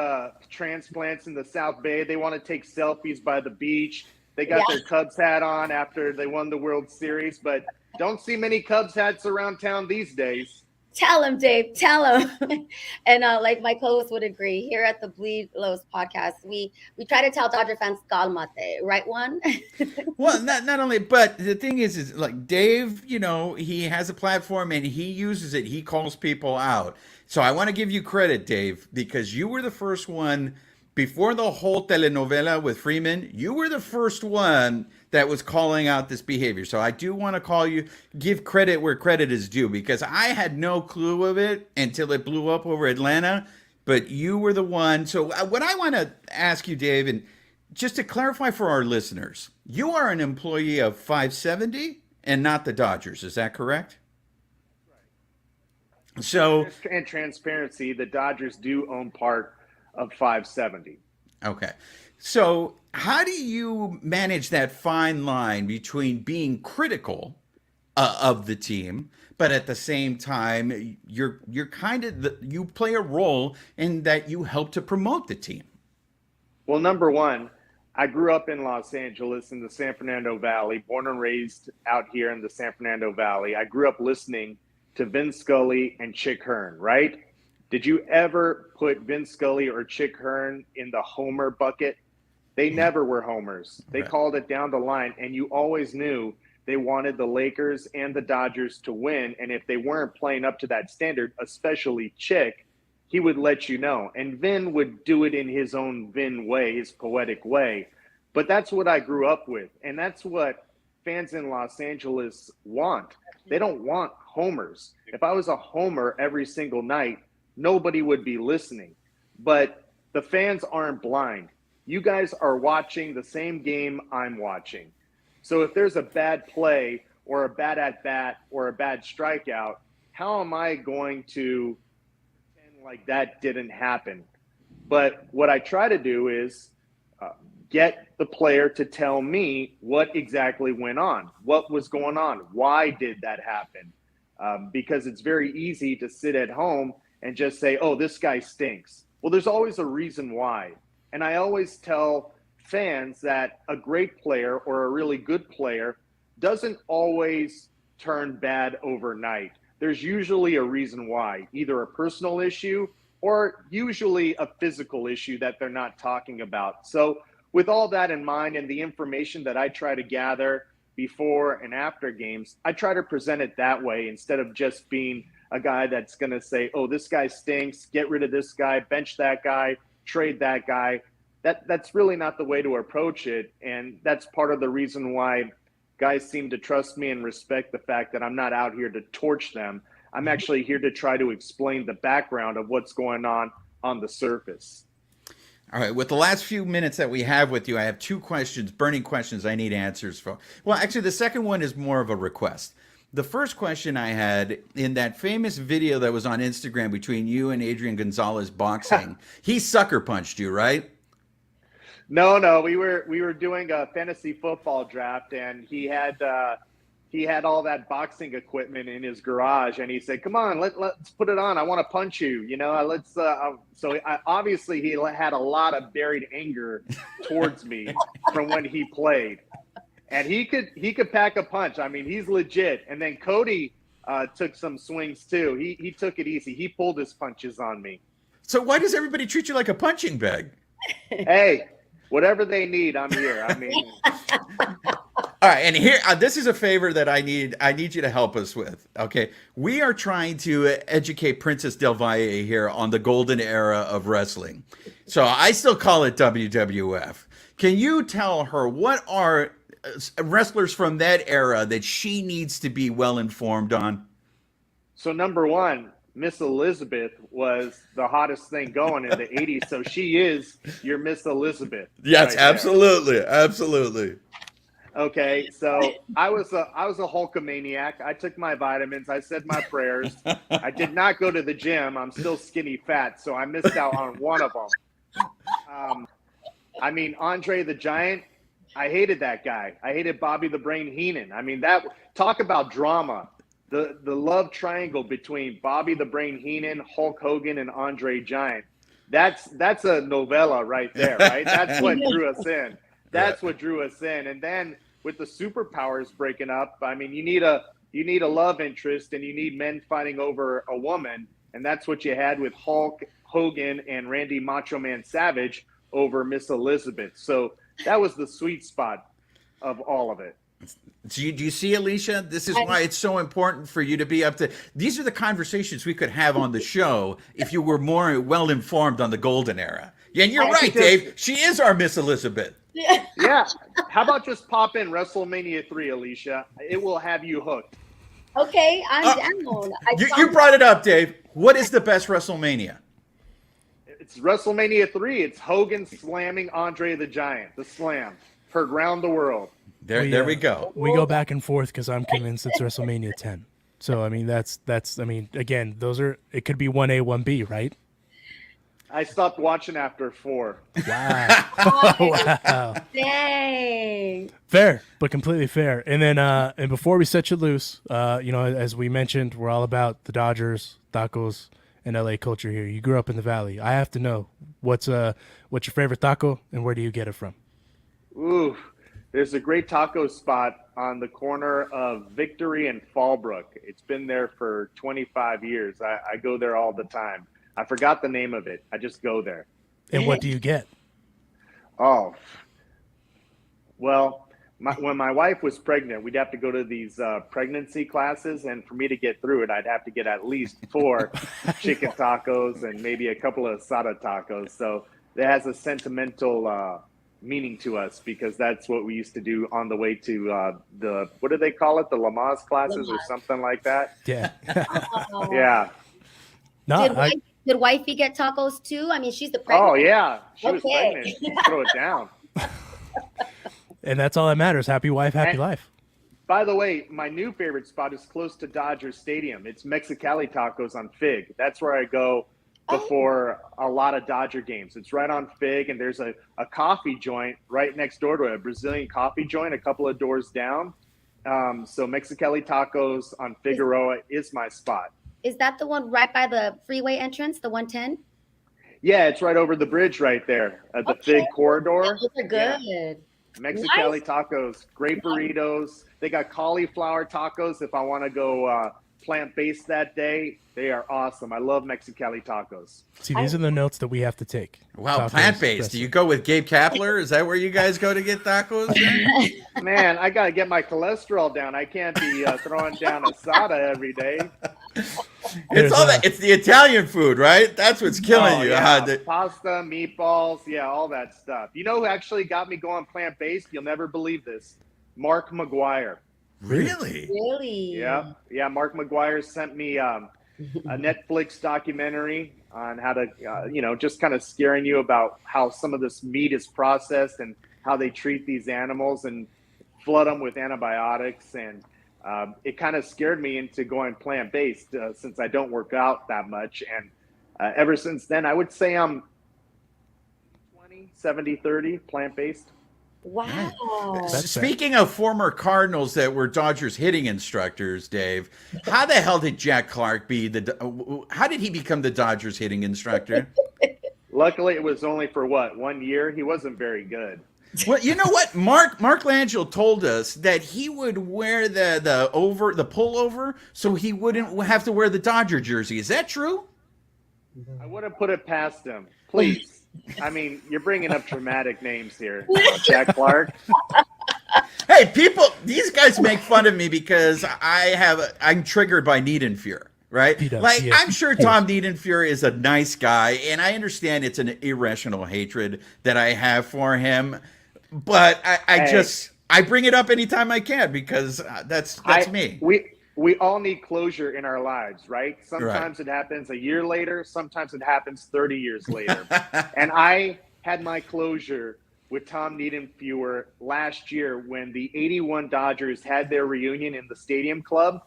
transplants in the South Bay, they want to take selfies by the beach. They got their Cubs hat on after they won the World Series, but don't see many Cubs hats around town these days. Tell him, Dave. Tell him. And like my co-host would agree, here at the Bleed Lows podcast, we try to tell Dodger fans calmate, right, one? Well, not only, but the thing is like Dave, you know, he has a platform and he uses it. He calls people out. So I want to give you credit, Dave, because you were the first one before the whole telenovela with Freeman. You were the first one that was calling out this behavior. So I do want to give credit where credit is due, because I had no clue of it until it blew up over Atlanta. But you were the one. So what I want to ask you, Dave, and just to clarify for our listeners, you are an employee of 570 and not the Dodgers. Is that correct? So, and transparency, the Dodgers do own part of 570. Okay. So how do you manage that fine line between being critical of the team, but at the same time, you're kind of, you play a role in that you help to promote the team? Well, number one, I grew up in Los Angeles in the San Fernando Valley, born and raised out here in the San Fernando Valley. I grew up listening to Vin Scully and Chick Hearn, right? Did you ever put Vin Scully or Chick Hearn in the homer bucket? They never were homers. They called it down the line, and you always knew they wanted the Lakers and the Dodgers to win. And if they weren't playing up to that standard, especially Chick, he would let you know. And Vin would do it in his own Vin way, his poetic way. But that's what I grew up with. And that's what fans in Los Angeles want. They don't want homers. If I was a homer every single night, nobody would be listening. But the fans aren't blind. You guys are watching the same game I'm watching. So if there's a bad play or a bad at-bat or a bad strikeout, how am I going to pretend like that didn't happen? But what I try to do is get the player to tell me what exactly went on, what was going on, why did that happen? Because it's very easy to sit at home and just say, oh, this guy stinks. Well, there's always a reason why. And I always tell fans that a great player or a really good player doesn't always turn bad overnight. There's usually a reason why, either a personal issue or usually a physical issue that they're not talking about. So with all that in mind and the information that I try to gather before and after games, I try to present it that way instead of just being a guy that's going to say, oh, this guy stinks, get rid of this guy, bench that guy, trade that guy. That's really not the way to approach it. And that's part of the reason why guys seem to trust me and respect the fact that I'm not out here to torch them. I'm actually here to try to explain the background of what's going on the surface. All right. With the last few minutes that we have with you, I have two questions, burning questions I need answers for. Well, actually, the second one is more of a request. The first question I had, in that famous video that was on Instagram between you and Adrian Gonzalez boxing, he sucker punched you, right? No, we were doing a fantasy football draft, and he had he had all that boxing equipment in his garage, and he said, "Come on, let's put it on. I want to punch you." Obviously he had a lot of buried anger towards me from when he played, and he could pack a punch. I mean, he's legit. And then Cody took some swings too. He took it easy. He pulled his punches on me. So why does everybody treat you like a punching bag? Hey, whatever they need, I'm here. I mean. All right, and here, this is a favor that I need you to help us with. Okay, we are trying to educate Princess Del Valle here on the golden era of wrestling. So I still call it WWF. Can you tell her what are wrestlers from that era that she needs to be well informed on? So number one, Miss Elizabeth was the hottest thing going in the 80s. So she is your Miss Elizabeth. Yes, right absolutely. Absolutely. Okay, so I was a Hulkamaniac. I took my vitamins. I said my prayers. I did not go to the gym. I'm still skinny fat, so I missed out on one of them. I mean, Andre the Giant, I hated that guy. I hated Bobby the Brain Heenan. I mean, talk about drama. The love triangle between Bobby the Brain Heenan, Hulk Hogan, and Andre Giant. That's a novella right there, right? That's what drew us in. That's what drew us in. And then with the superpowers breaking up, I mean, you need a love interest, and you need men fighting over a woman, and that's what you had with Hulk Hogan and Randy Macho Man Savage over Miss Elizabeth. So that was the sweet spot of all of it. Do you see, Alicia? This is why it's so important for you to be up to. These are the conversations we could have on the show if you were more well informed on the golden era. Yeah, and you're right, Dave. She is our Miss Elizabeth. Yeah. How about just pop in WrestleMania 3, Alicia? It will have you hooked. Okay, I'm down. You brought it up, Dave. What is the best WrestleMania? It's WrestleMania 3. It's Hogan slamming Andre the Giant. The slam. Heard round the world. There we go. We go back and forth because I'm convinced it's WrestleMania 10. So, I mean, that's again, it could be 1A, 1B, right? I stopped watching after 4. Wow. Wow. Dang. Fair, but completely fair. And then, and before we set you loose, as we mentioned, we're all about the Dodgers, tacos, and LA culture here. You grew up in the Valley. I have to know what's your favorite taco and where do you get it from? Ooh, there's a great taco spot on the corner of Victory and Fallbrook. It's been there for 25 years. I go there all the time. I forgot the name of it. I just go there. And what do you get? Oh, well, when my wife was pregnant, we'd have to go to these pregnancy classes. And for me to get through it, I'd have to get at least 4 chicken tacos and maybe a couple of asada tacos. So it has a sentimental meaning to us because that's what we used to do on the way to what do they call it? The Lamaze classes or something like that. Yeah. Yeah. No, Did wifey get tacos too? I mean, she's the pregnant. Oh, yeah. She was pregnant. Throw it down. And that's all that matters. Happy wife, happy life. By the way, my new favorite spot is close to Dodger Stadium. It's Mexicali Tacos on Fig. That's where I go before a lot of Dodger games. It's right on Fig, and there's a coffee joint right next door to it, a Brazilian coffee joint a couple of doors down. So Mexicali Tacos on Figueroa is my spot. Is that the one right by the freeway entrance, the 110? Yeah, it's right over the bridge right there at the Fig corridor. Those are good. Yeah. Mexicali Tacos, great burritos. They got cauliflower tacos if I want to go plant-based that day. They are awesome. I love Mexicali Tacos. See, these are the notes that we have to take. Wow, plant-based. Do you go with Gabe Kapler? Is that where you guys go to get tacos? Man, I got to get my cholesterol down. I can't be throwing down asada every day. It's the Italian food, right? That's what's killing you. Yeah. Pasta, meatballs, yeah, all that stuff. You know who actually got me going plant-based? You'll never believe this. Mark McGuire. Really? Really? Yeah. Mark McGuire sent me a Netflix documentary on how to, just kind of scaring you about how some of this meat is processed and how they treat these animals and flood them with antibiotics. And it kind of scared me into going plant-based since I don't work out that much. And ever since then, I would say I'm 20, 70, 30 plant-based. Wow. Speaking of former Cardinals that were Dodgers hitting instructors, Dave, how the hell did Jack Clark how did he become the Dodgers hitting instructor? Luckily, it was only for 1 year. He wasn't very good. Well, you know what? Mark Langell told us that he would wear the pullover so he wouldn't have to wear the Dodger jersey. Is that true? I wouldn't put it past him. Please. I mean, you're bringing up dramatic names here. Jack Clark. Hey, these guys make fun of me because I'm triggered by Niedenfuhr, right? I'm sure Tom Niedenfuhr is a nice guy, and I understand it's an irrational hatred that I have for him, but I bring it up anytime I can because that's me. We all need closure in our lives, right? Sometimes it happens a year later. Sometimes it happens 30 years later. And I had my closure with Tom Niedenfuhr last year when the 81 Dodgers had their reunion in the Stadium Club.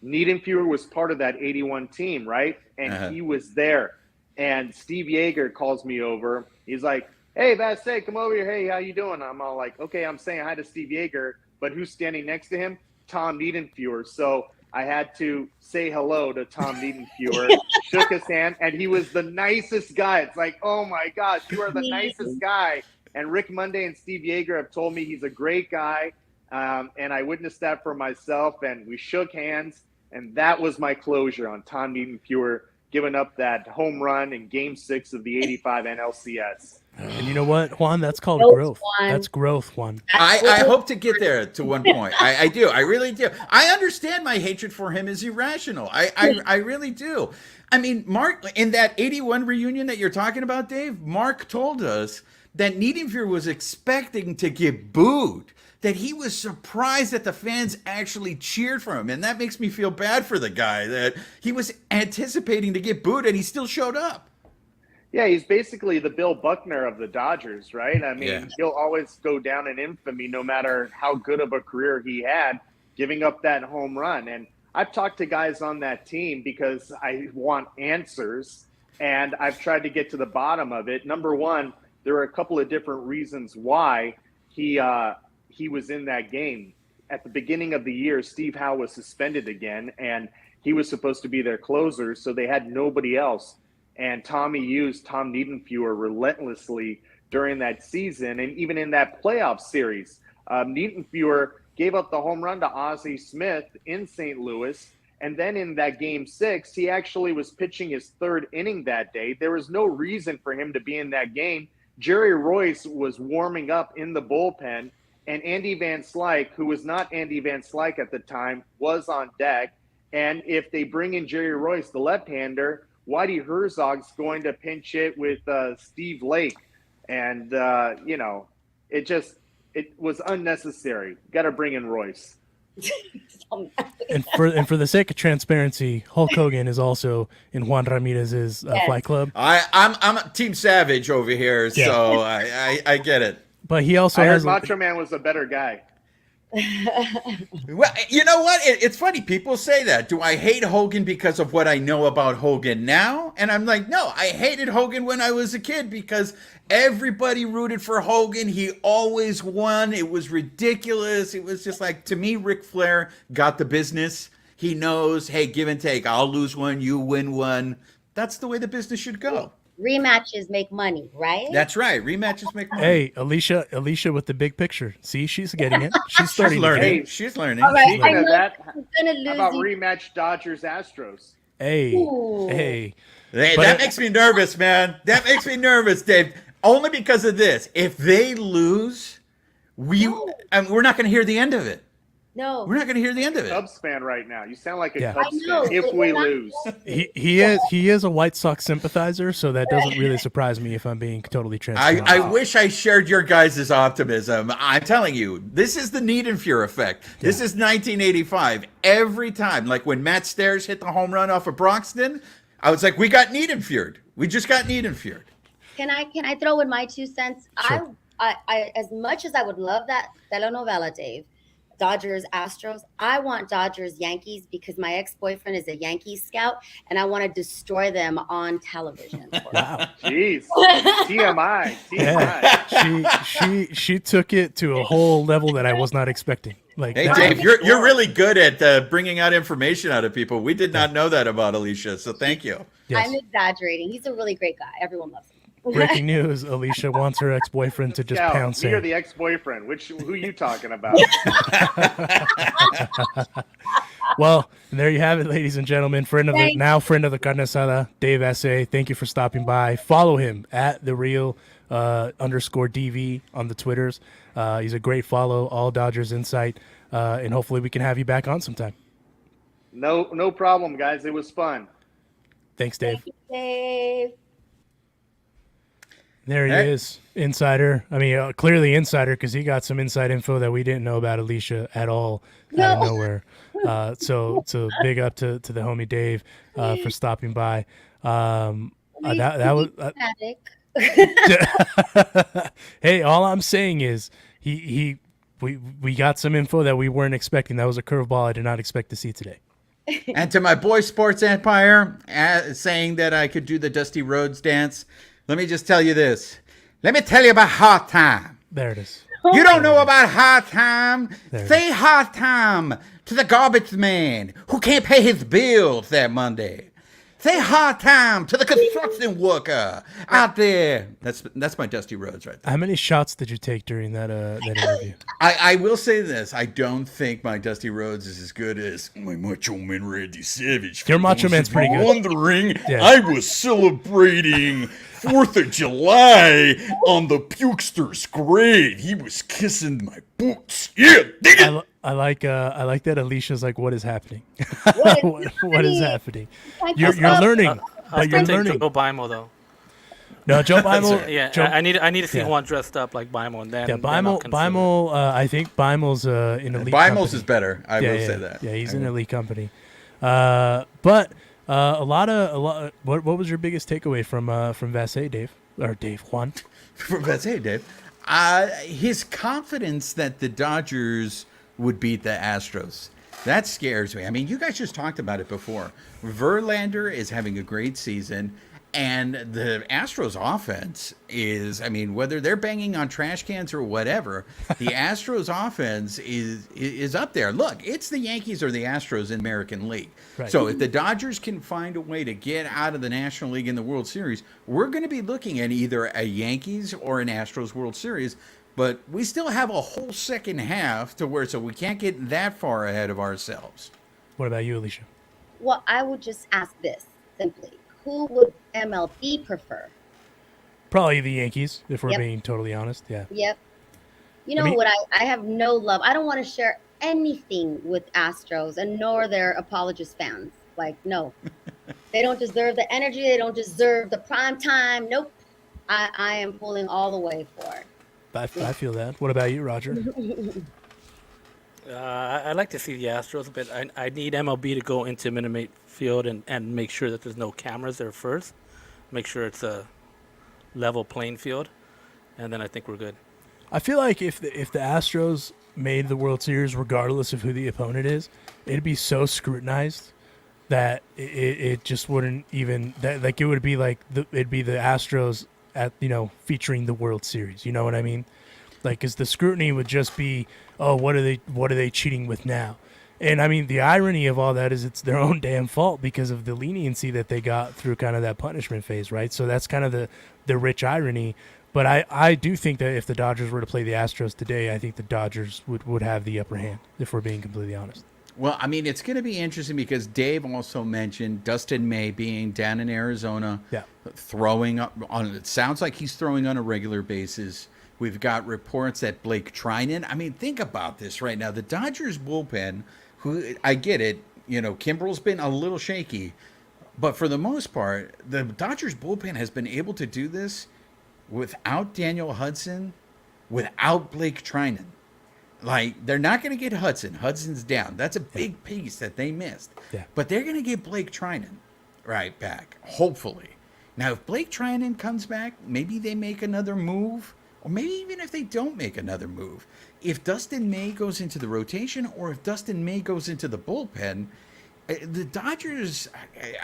Niedenfuhr was part of that 81 team, right? And he was there. And Steve Yeager calls me over. He's like, hey, Vassegh, come over here. Hey, how you doing? I'm all like, okay, I'm saying hi to Steve Yeager. But who's standing next to him? Tom Niedenfuhr. So I had to say hello to Tom Niedenfuhr, shook his hand, and he was the nicest guy. It's like, oh my gosh, you are the nicest guy. And Rick Monday and Steve Yeager have told me he's a great guy. And I witnessed that for myself, and we shook hands. And that was my closure on Tom Niedenfuhr giving up that home run in Game 6 of the 85 NLCS. And you know what, Juan? That's called growth. That's growth, Juan. I hope to get there to one point. I do. I really do. I understand my hatred for him is irrational. I really do. I mean, Mark, in that 81 reunion that you're talking about, Dave, Mark told us that Niedenfuhr was expecting to get booed, that he was surprised that the fans actually cheered for him. And that makes me feel bad for the guy, that he was anticipating to get booed and he still showed up. Yeah, he's basically the Bill Buckner of the Dodgers, right? I mean, he'll always go down in infamy no matter how good of a career he had, giving up that home run. And I've talked to guys on that team because I want answers, and I've tried to get to the bottom of it. Number one, there are a couple of different reasons why he was in that game. At the beginning of the year, Steve Howe was suspended again, and he was supposed to be their closer, so they had nobody else. And Tommy used Tom Niedenfuhr relentlessly during that season. And even in that playoff series, Niedenfuhr gave up the home run to Ozzie Smith in St. Louis. And then in that Game 6, he actually was pitching his third inning that day. There was no reason for him to be in that game. Jerry Royce was warming up in the bullpen. And Andy Van Slyke, who was not Andy Van Slyke at the time, was on deck. And if they bring in Jerry Royce, the left-hander, Whitey Herzog's going to pinch hit with Steve Lake. And, it was unnecessary. Got to bring in Royce. And for the sake of transparency, Hulk Hogan is also in Juan Ramirez's Flight Club. I'm Team Savage over here, so I get it. But he also I heard Macho Man was a better guy. Well, you know what? It's funny. People say that. Do I hate Hogan because of what I know about Hogan now? And I'm like, no, I hated Hogan when I was a kid because everybody rooted for Hogan. He always won. It was ridiculous. It was just like, to me, Ric Flair got the business. He knows, hey, give and take. I'll lose one, you win one. That's the way the business should go. Rematches make money, right? That's right. Rematches make money. Hey, Alicia with the big picture. See, she's getting it. She's starting to get it. She's learning. All right, Speaking of that, how about rematch Dodgers-Astros? Hey. That makes me nervous, man. That makes me nervous, Dave. Only because of this. If they lose, we're not going to hear the end of it. No, we're not going to hear the end of it. Cubs fan right now. You sound like a Cubs fan. If we lose, he is a White Sox sympathizer, so that doesn't really surprise me if I'm being totally transparent. I wish I shared your guys' optimism. I'm telling you, this is the Niedenfuhr effect. This is 1985. Every time, like when Matt Stairs hit the home run off of Broxton, I was like, we got Niedenfuhred. We just got Niedenfuhred. Can I throw in my 2 cents? Sure. I as much as I would love that telenovela, Dave. Dodgers, Astros. I want Dodgers, Yankees because my ex-boyfriend is a Yankees scout, and I want to destroy them on television. Wow. Jeez. TMI. Yeah. She took it to a whole level that I was not expecting. Like, hey, Dave, you're really good at bringing out information out of people. We did not know that about Alicia, so thank you. Yes. I'm exaggerating. He's a really great guy. Everyone loves him. Breaking news: Alicia wants her ex-boyfriend to just pound sand. Me or the ex-boyfriend? Who are you talking about? Well, there you have it, ladies and gentlemen. Friend of the Carne Asada, Dave Vassegh. Thank you for stopping by. Follow him at @thereal_DV on the Twitters. He's a great follow. All Dodgers insight, and hopefully we can have you back on sometime. No problem, guys. It was fun. Thanks, Dave. Thank you, Dave. There he is, insider. I mean, clearly insider because he got some inside info that we didn't know about Alicia at all out of nowhere. So big up to the homie Dave for stopping by. That was. Hey, all I'm saying is we got some info that we weren't expecting. That was a curveball I did not expect to see today. And to my boy Sports Empire saying that I could do the Dusty Rhodes dance. Let me just tell you this. Let me tell you about Hard Time. There it is. You don't know about Hard Time? Say Hard Time to the garbage man who can't pay his bills that Monday. Say Hard Time to the construction worker out there. That's my Dusty Rhodes right there. How many shots did you take during that interview? I will say this. I don't think my Dusty Rhodes is as good as my Macho Man Randy Savage. Your Macho Man's pretty good. Wondering, I was celebrating 4th of July on the pukster's grave. He was kissing my boots. Yeah, dig it. I like that Alicia's like, what is happening? What is happening? You're learning. But you're learning. Joe Bimo though. No, Joe Bimo. Yeah, I need to see one dressed up like Bimo, and then Bimo. I think Bimo's an elite. Bimo's company. is better. I will say that. Yeah, he's an elite company. But a lot. What was your biggest takeaway from Vassegh, Dave, or Dave Juan? From Vassegh, Dave. His confidence that the Dodgers would beat the Astros. That scares me. I mean, you guys just talked about it before. Verlander is having a great season, and the Astros offense is, I mean, whether they're banging on trash cans or whatever, the Astros offense is up there. Look, it's the Yankees or the Astros in the American League. Right. So if the Dodgers can find a way to get out of the National League in the World Series, we're going to be looking at either a Yankees or an Astros World Series. But we still have a whole second half to where, so we can't get that far ahead of ourselves. What about you, Alicia? Well, I would just ask this simply. Who would MLB prefer? Probably the Yankees, if we're being totally honest. Yeah. Yep. You know what? I have no love. I don't want to share anything with Astros, and nor their apologist fans. Like, no. They don't deserve the energy. They don't deserve the prime time. Nope. I am pulling all the way for it. I feel that. What about you, Roger? I'd like to see the Astros, but I need MLB to go into Minute Maid Field and make sure that there's no cameras there first. Make sure it's a level playing field, and then I think we're good. I feel like if the Astros made the World Series, regardless of who the opponent is, it'd be so scrutinized that it just wouldn't even like it would be like it'd be the Astros at featuring the World Series. You know what I mean? Like, because the scrutiny would just be, oh, what are they cheating with now? And I mean, the irony of all that is it's their own damn fault because of the leniency that they got through kind of that punishment phase, right? So that's kind of the rich irony. But I do think that if the Dodgers were to play the Astros today, I think the Dodgers would have the upper hand, if we're being completely honest. Well, I mean, it's going to be interesting because Dave also mentioned Dustin May being down in Arizona, throwing up on. It sounds like he's throwing on a regular basis. We've got reports that Blake Trinan. I mean, think about this right now. The Dodgers bullpen, who I get it, Kimbrel's been a little shaky, but for the most part, the Dodgers bullpen has been able to do this without Daniel Hudson, without Blake Trinan. Like, they're not going to get Hudson. Hudson's down. That's a big piece that they missed. Yeah. But they're going to get Blake Trinan right back, hopefully. Now, if Blake Trinan comes back, maybe they make another move or maybe even if they don't make another move, if Dustin May goes into the rotation or if Dustin May goes into the bullpen, the Dodgers,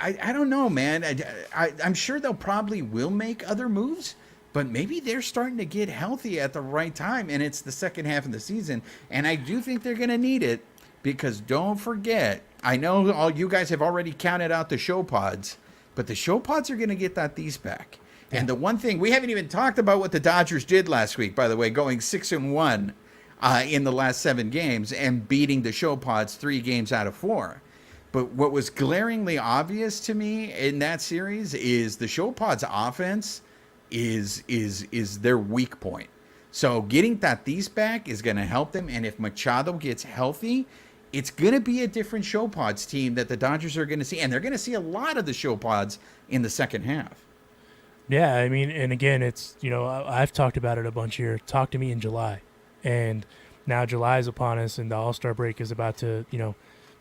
I don't know, man. I'm sure they'll probably will make other moves, but maybe they're starting to get healthy at the right time, and it's the second half of the season, and I do think they're going to need it, because don't forget, I know all you guys have already counted out the show pods, but the show pods are going to get Tatis back. And the one thing, we haven't even talked about what the Dodgers did last week, by the way, going 6-1 in the last 7 games and beating the show pods 3 games out of 4. But what was glaringly obvious to me in that series is the show pods offense is their weak point. So getting Tatis back is going to help them. And if Machado gets healthy, it's going to be a different show pods team that the Dodgers are going to see. And they're going to see a lot of the show pods in the second half. Yeah, I mean, and again, it's, I've talked about it a bunch here. Talk to me in July. And now July is upon us, and the All-Star break is about to,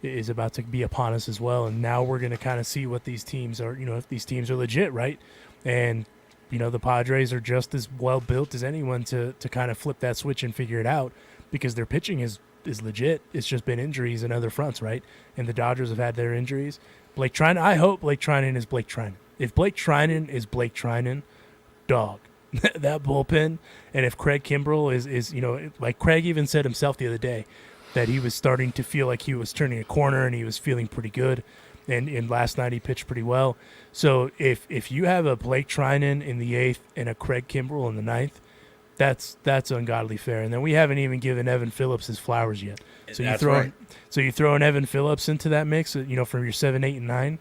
be upon us as well. And now we're going to kind of see what these teams are, if these teams are legit, right? And, the Padres are just as well built as anyone to kind of flip that switch and figure it out, because their pitching is legit. It's just been injuries in other fronts, right? And the Dodgers have had their injuries. I hope Blake Treinen is Blake Treinen. If Blake Treinen is Blake Treinen, dog, that bullpen, and if Craig Kimbrell is like Craig even said himself the other day, that he was starting to feel like he was turning a corner and he was feeling pretty good, and last night he pitched pretty well. So if you have a Blake Treinen in the 8th and a Craig Kimbrell in the 9th, that's ungodly fair. And then we haven't even given Evan Phillips his flowers yet. So you throw an Evan Phillips into that mix, from your 7, 8, and 9,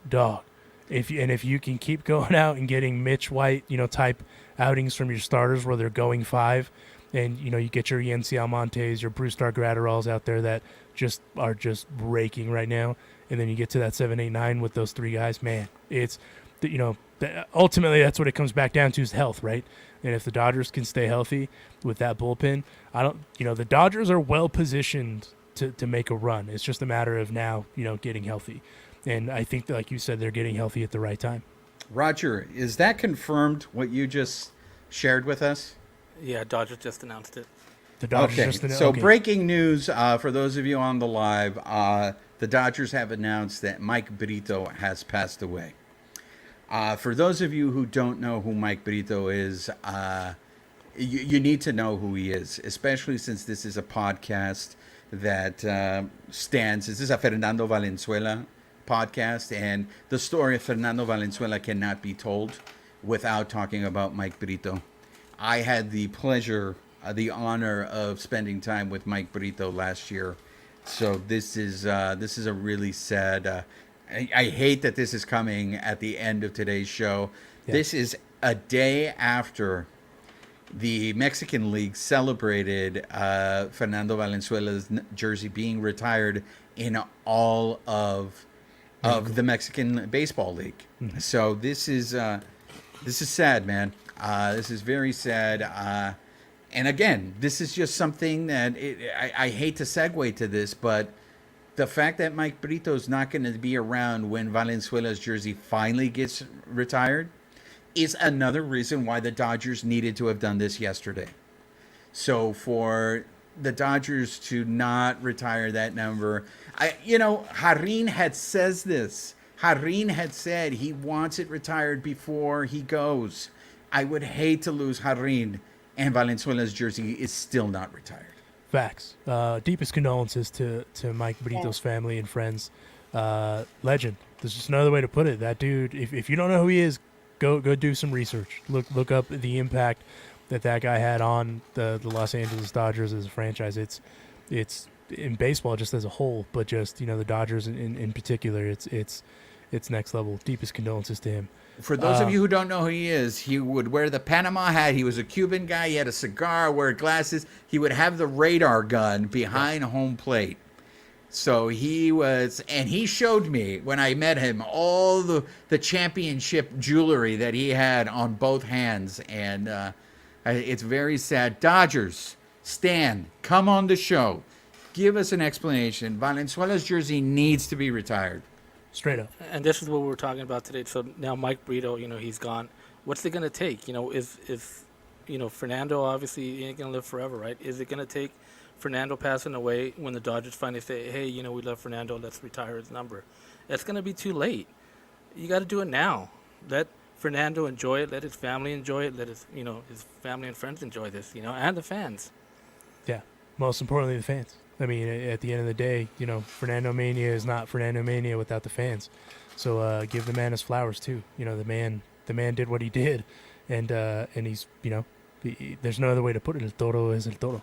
dog. If you can keep going out and getting Mitch White, type outings from your starters where they're going 5, and you get your Yency Almontes, your Brewstar Gratterols out there that are just raking right now, and then you get to that 7, 8, 9 with those 3 guys, man, it's ultimately that's what it comes back down to, is health, right? And if the Dodgers can stay healthy with that bullpen, the Dodgers are well positioned to make a run. It's just a matter of now, getting healthy. And I think, like you said, they're getting healthy at the right time. Roger, is that confirmed, what you just shared with us? Yeah, Dodgers just announced it. The Dodgers So breaking news for those of you on the live, the Dodgers have announced that Mike Brito has passed away. For those of you who don't know who Mike Brito is, you need to know who he is, especially since this is a podcast that this is a Fernando Valenzuela podcast, and the story of Fernando Valenzuela cannot be told without talking about Mike Brito. I had the pleasure, the honor of spending time with Mike Brito last year, so this is a really sad. I hate that this is coming at the end of today's show. Yeah. This is a day after the Mexican League celebrated Fernando Valenzuela's jersey being retired in all of the Mexican Baseball League. Mm-hmm. So this is sad, man. This is very sad. And again, this is just something that I hate to segue to this, but the fact that Mike Brito is not going to be around when Valenzuela's jersey finally gets retired is another reason why the Dodgers needed to have done this yesterday. So for the Dodgers to not retire that number, Harin had says this. Harin had said he wants it retired before he goes. I would hate to lose Harin, and Valenzuela's jersey is still not retired. Facts. Deepest condolences to Mike Brito's family and friends. Legend. There's just another way to put it. That dude, if you don't know who he is, go do some research. Look up the impact that guy had on the Los Angeles Dodgers as a franchise. It's in baseball just as a whole, but just the Dodgers in particular. It's next level. Deepest condolences to him. For those of you who don't know who he is, he would wear the Panama hat. He was a Cuban guy. He had a cigar, wear glasses. He would have the radar gun behind home plate. So he was, and he showed me when I met him all the championship jewelry that he had on both hands. And it's very sad. Dodgers, Stan, come on the show. Give us an explanation. Valenzuela's jersey needs to be retired. Straight up. And this is what we were talking about today. So now Mike Brito, he's gone. What's it going to take? If Fernando obviously ain't gonna live forever, right? Is it gonna take Fernando passing away when the Dodgers finally say, hey, we love Fernando, let's retire his number? It's gonna be too late. You got to do it now. Let Fernando enjoy it. Let his family enjoy it. Let his family and friends enjoy this, and the fans. Yeah, most importantly, the fans. I mean, at the end of the day, Fernando Mania is not Fernando Mania without the fans. So give the man his flowers too. The man did what he did, and he's there's no other way to put it. El Toro is El Toro.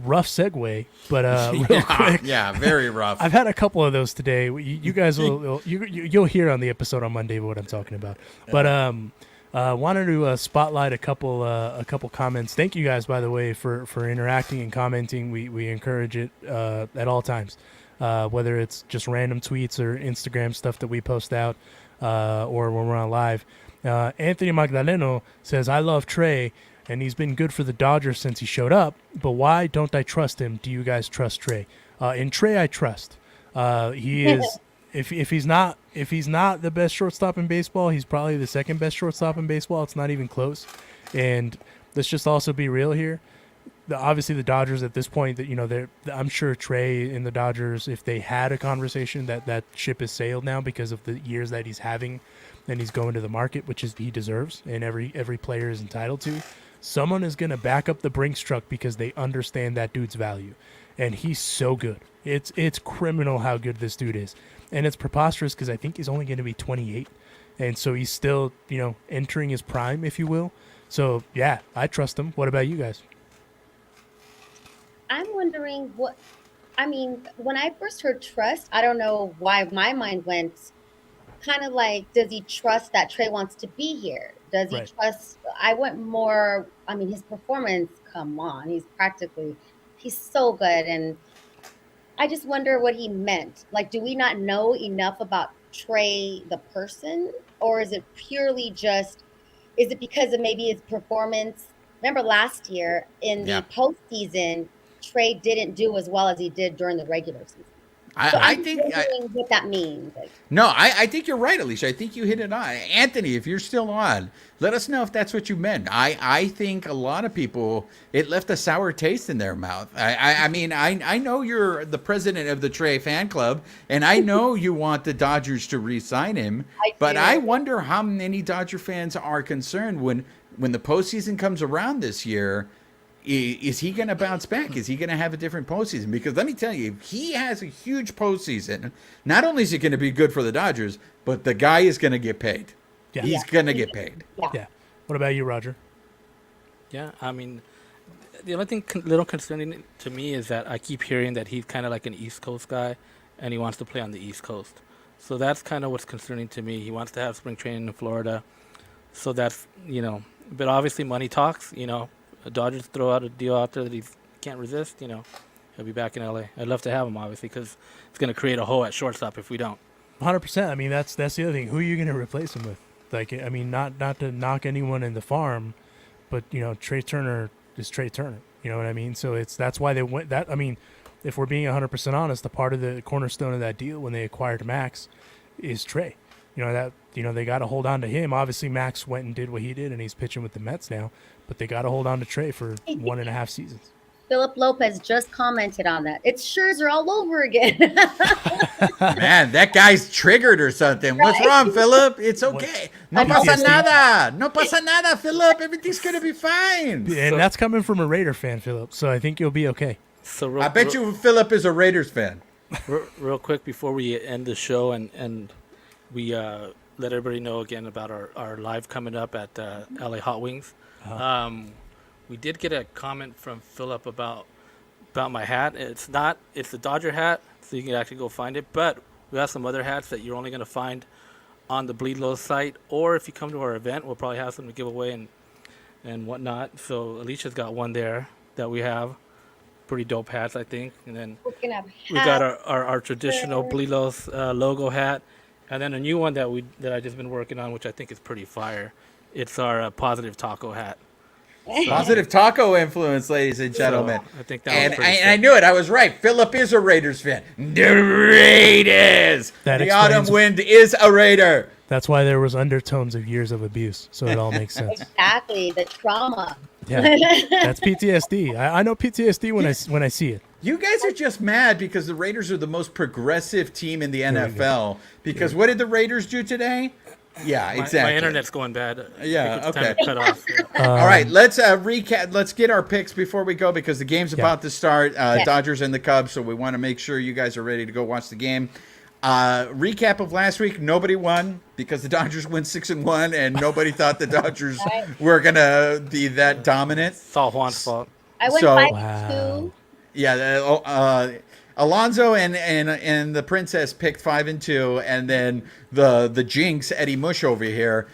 Rough segue, but real quick. Yeah, very rough. I've had a couple of those today. You guys you'll hear on the episode on Monday what I'm talking about. But wanted to spotlight a couple comments. Thank you guys, by the way, for interacting and commenting. We encourage it at all times, whether it's just random tweets or Instagram stuff that we post out, or when we're on live. Anthony Magdaleno says, "I love Trey, and he's been good for the Dodgers since he showed up. But why don't I trust him? Do you guys trust Trey? In Trey, I trust. He is." If he's not the best shortstop in baseball, he's probably the second best shortstop in baseball. It's not even close. And let's just also be real here. Obviously, the Dodgers at this point, I'm sure Trey and the Dodgers, if they had a conversation, that ship has sailed now because of the years that he's having, and he's going to the market, which is he deserves, and every player is entitled to. Someone is going to back up the Brinks truck because they understand that dude's value, and he's so good. It's criminal how good this dude is. And it's preposterous because I think he's only going to be 28. And so he's still, entering his prime, if you will. So, yeah, I trust him. What about you guys? I'm wondering when I first heard trust, I don't know why my mind went kind of like, does he trust that Trey wants to be here? Does he trust? I went more, his performance, come on. He's so good. And I just wonder what he meant. Like, do we not know enough about Trey, the person? Or is it purely is it because of maybe his performance? Remember last year in the postseason, Trey didn't do as well as he did during the regular season. I think what that means. I think you're right, Alicia. I think you hit it on. Anthony, if you're still on, let us know if that's what you meant. I think a lot of people, it left a sour taste in their mouth. I know you're the president of the Trey fan club, and I know you want the Dodgers to re-sign him, but I wonder how many Dodger fans are concerned when the postseason comes around this year. Is he going to bounce back? Is he going to have a different postseason? Because let me tell you, if he has a huge postseason, not only is he going to be good for the Dodgers, but the guy is going to get paid. Yeah. He's going to get paid. Yeah. What about you, Roger? Yeah, the only thing little concerning to me is that I keep hearing that he's kind of like an East Coast guy, and he wants to play on the East Coast. So that's kind of what's concerning to me. He wants to have spring training in Florida. So that's, but obviously money talks, The Dodgers throw out a deal out there that he can't resist, he'll be back in LA. I'd love to have him, obviously, because it's going to create a hole at shortstop if we don't. 100%. That's the other thing. Who are you going to replace him with? Not to knock anyone in the farm, but Trey Turner is Trey Turner. You know what I mean? So that's why they went that. If we're being 100% honest, the part of the cornerstone of that deal when they acquired Max is Trey. They got to hold on to him. Obviously, Max went and did what he did, and he's pitching with the Mets now. But they got to hold on to Trey for 1.5 seasons. Philip Lopez just commented on that. It's Scherzer all over again. Man, that guy's triggered or something. Right? What's wrong, Philip? It's okay. No pasa nada. No pasa nada, Philip. Everything's going to be fine. And that's coming from a Raider fan, Philip. So I think you'll be okay. I bet you Philip is a Raiders fan. Real quick before we end the show and we let everybody know again about our live coming up at LA Hot Wings. We did get a comment from Philip about my hat. It's the Dodger hat, so you can actually go find it. But we have some other hats that you're only going to find on the Bleed Low site, or if you come to our event, we'll probably have some to give away and whatnot. So Alicia's got one there that we have. Pretty dope hats, I think. And then we got our traditional Bleed Low's logo hat, and then a new one that I just been working on, which I think is pretty fire. It's our positive taco hat. Positive taco influence, ladies and gentlemen. So, I think that and was pretty I knew it. I was right. Philip is a Raiders fan. The Raiders. That The autumn explains- wind is a Raider. That's why there was undertones of years of abuse, so it all makes sense. Exactly, the trauma. Yeah, that's PTSD. I know PTSD when I see it. You guys are just mad because the Raiders are the most progressive team in the we go. NFL. Because what did the Raiders do today? Yeah, exactly. My internet's going bad. Yeah, I think it's time to cut off. All right, let's recap. Let's get our picks before we go because the game's about to start. Dodgers and the Cubs, so we want to make sure you guys are ready to go watch the game. Recap of last week: nobody won because the Dodgers went 6-1, and nobody thought the Dodgers were gonna be that dominant. It's all Juan's fault. I went So- 5-2. Yeah, Alonzo and the Princess picked 5-2, and then the Jinx Eddie Mush over here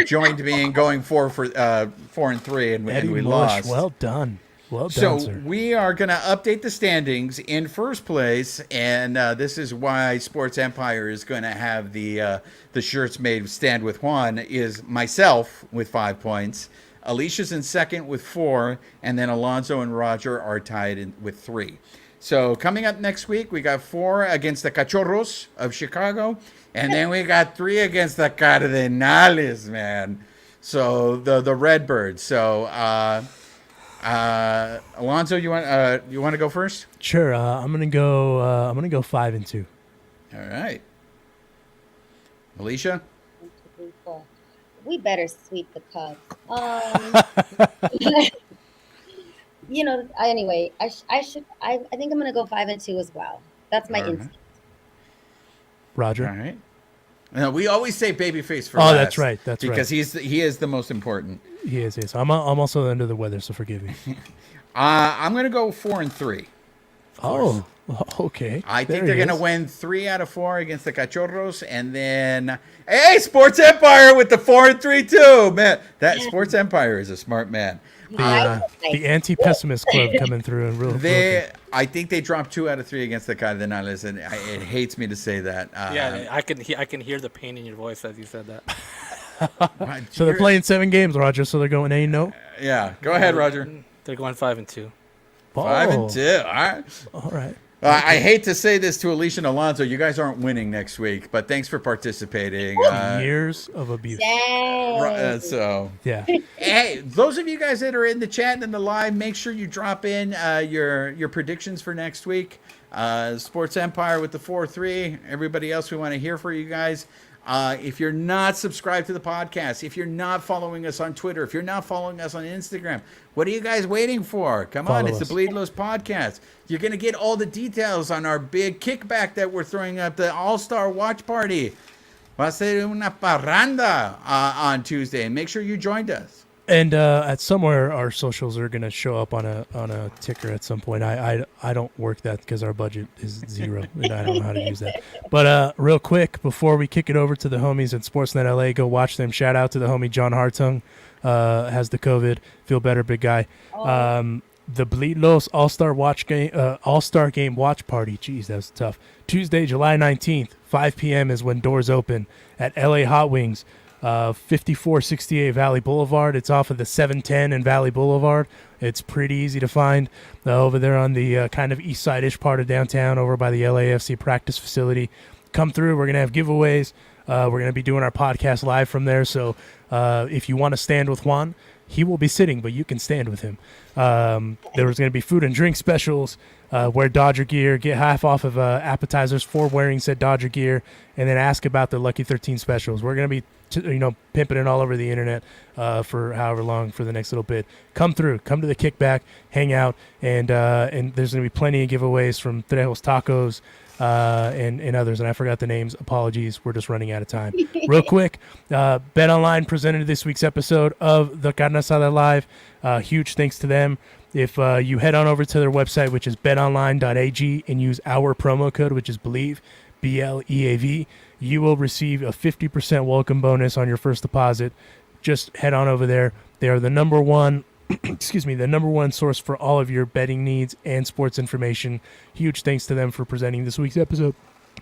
joined me in going 4-3, and Eddie we Mush, lost. well done. Well done, So sir. we are going to update the standings in first place, and this is why Sports Empire is going to have the shirts made Stand with Juan, is myself with 5 points. Alicia's in second with 4, and then Alonzo and Roger are tied with 3. So coming up next week, we got 4 against the Cachorros of Chicago, and then we got 3 against the Cardenales, man. So the Redbirds. So Alonzo, you want to go first? Sure. I'm gonna go 5-2. All right. Alicia? 1, 2, 3, 4. We better sweep the Cubs. Anyway, I think I'm gonna go 5-2 as well. That's my All right. instinct. Roger. All right. Now, we always say babyface for Oh, last. that's right. That's because right. he is the most important. He is. Yes. I'm also under the weather, so forgive me. I'm gonna go 4-3. Oh, okay. I think There they're he gonna is. win 3 out of 4 against the Cachorros, and then Sports Empire with the 4-3 too, man. That Sports Empire is a smart man. The anti-pessimist club coming through and real. I think they dropped 2 out of 3 against the Cardenales, and it hates me to say that. Yeah, I can hear the pain in your voice as you said that. So they're playing 7 games, Roger. So they're going 8-0. Yeah, go ahead, Roger. They're going 5-2. 5-2. All right. All right. I hate to say this to Alicia and Alonzo, you guys aren't winning next week, but thanks for participating. Years of abuse. Dang. So, Yeah. hey, those of you guys that are in the chat and in the live, make sure you drop in your predictions for next week. Sports Empire with the 4-3. Everybody else, we want to hear from you guys. If you're not subscribed to the podcast, if you're not following us on Twitter, if you're not following us on Instagram, what are you guys waiting for? Come on, it's the Bleed Lows podcast. You're going to get all the details on our big kickback that we're throwing up, the All-Star Watch Party. Va a ser una parranda on Tuesday. Make sure you joined us. And at somewhere our socials are going to show up on a ticker at some point. I don't work that because our budget is 0 and I don't know how to use that. But real quick, before we kick it over to the homies at Sportsnet LA, go watch them. Shout out to the homie John Hartung, has the COVID. Feel better, big guy. The Bleed Los All-Star Game Watch Party. Jeez, that was tough. Tuesday, July 19th, 5 p.m. is when doors open at LA Hot Wings. 5468 Valley Boulevard. It's off of the 710 and Valley Boulevard. It's pretty easy to find over there on the kind of east side-ish part of downtown over by the LAFC practice facility. Come through. We're going to have giveaways. We're going to be doing our podcast live from there. So if you want to stand with Juan, he will be sitting, but you can stand with him. There's going to be food and drink specials. Wear Dodger gear, get half off of appetizers for wearing said Dodger gear, and then ask about the Lucky 13 specials. We're going to be pimping it all over the internet for however long for the next little bit. Come through, come to the kickback, hang out, and there's going to be plenty of giveaways from Trejo's Tacos and others, and I forgot the names. Apologies, we're just running out of time. Real quick, Bet Online presented this week's episode of the Carne Asada Live. Huge thanks to them. If you head on over to their website, which is betonline.ag, and use our promo code, which is Believe, BLEAV, you will receive a 50% welcome bonus on your first deposit. Just head on over there. They are the number one the number one source for all of your betting needs and sports information. Huge thanks to them for presenting this week's episode.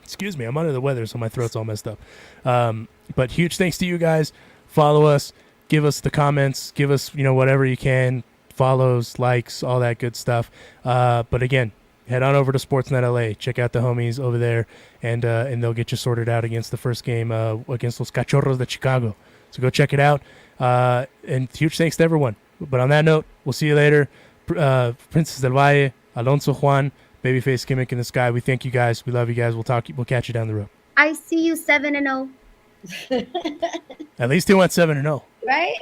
Excuse me, I'm under the weather, so my throat's all messed up. But huge thanks to you guys. Follow us. give us the comments, give us, whatever you can, follows, likes, all that good stuff. But again, head on over to Sportsnet LA. Check out the homies over there, and they'll get you sorted out against the first game against Los Cachorros de Chicago. So go check it out. And huge thanks to everyone. But on that note, we'll see you later. Princess del Valle, Alonso Juan, Babyface Gimmick in the Sky. We thank you guys. We love you guys. We'll catch you down the road. I see you 7-0. At least he went 7-0. Right?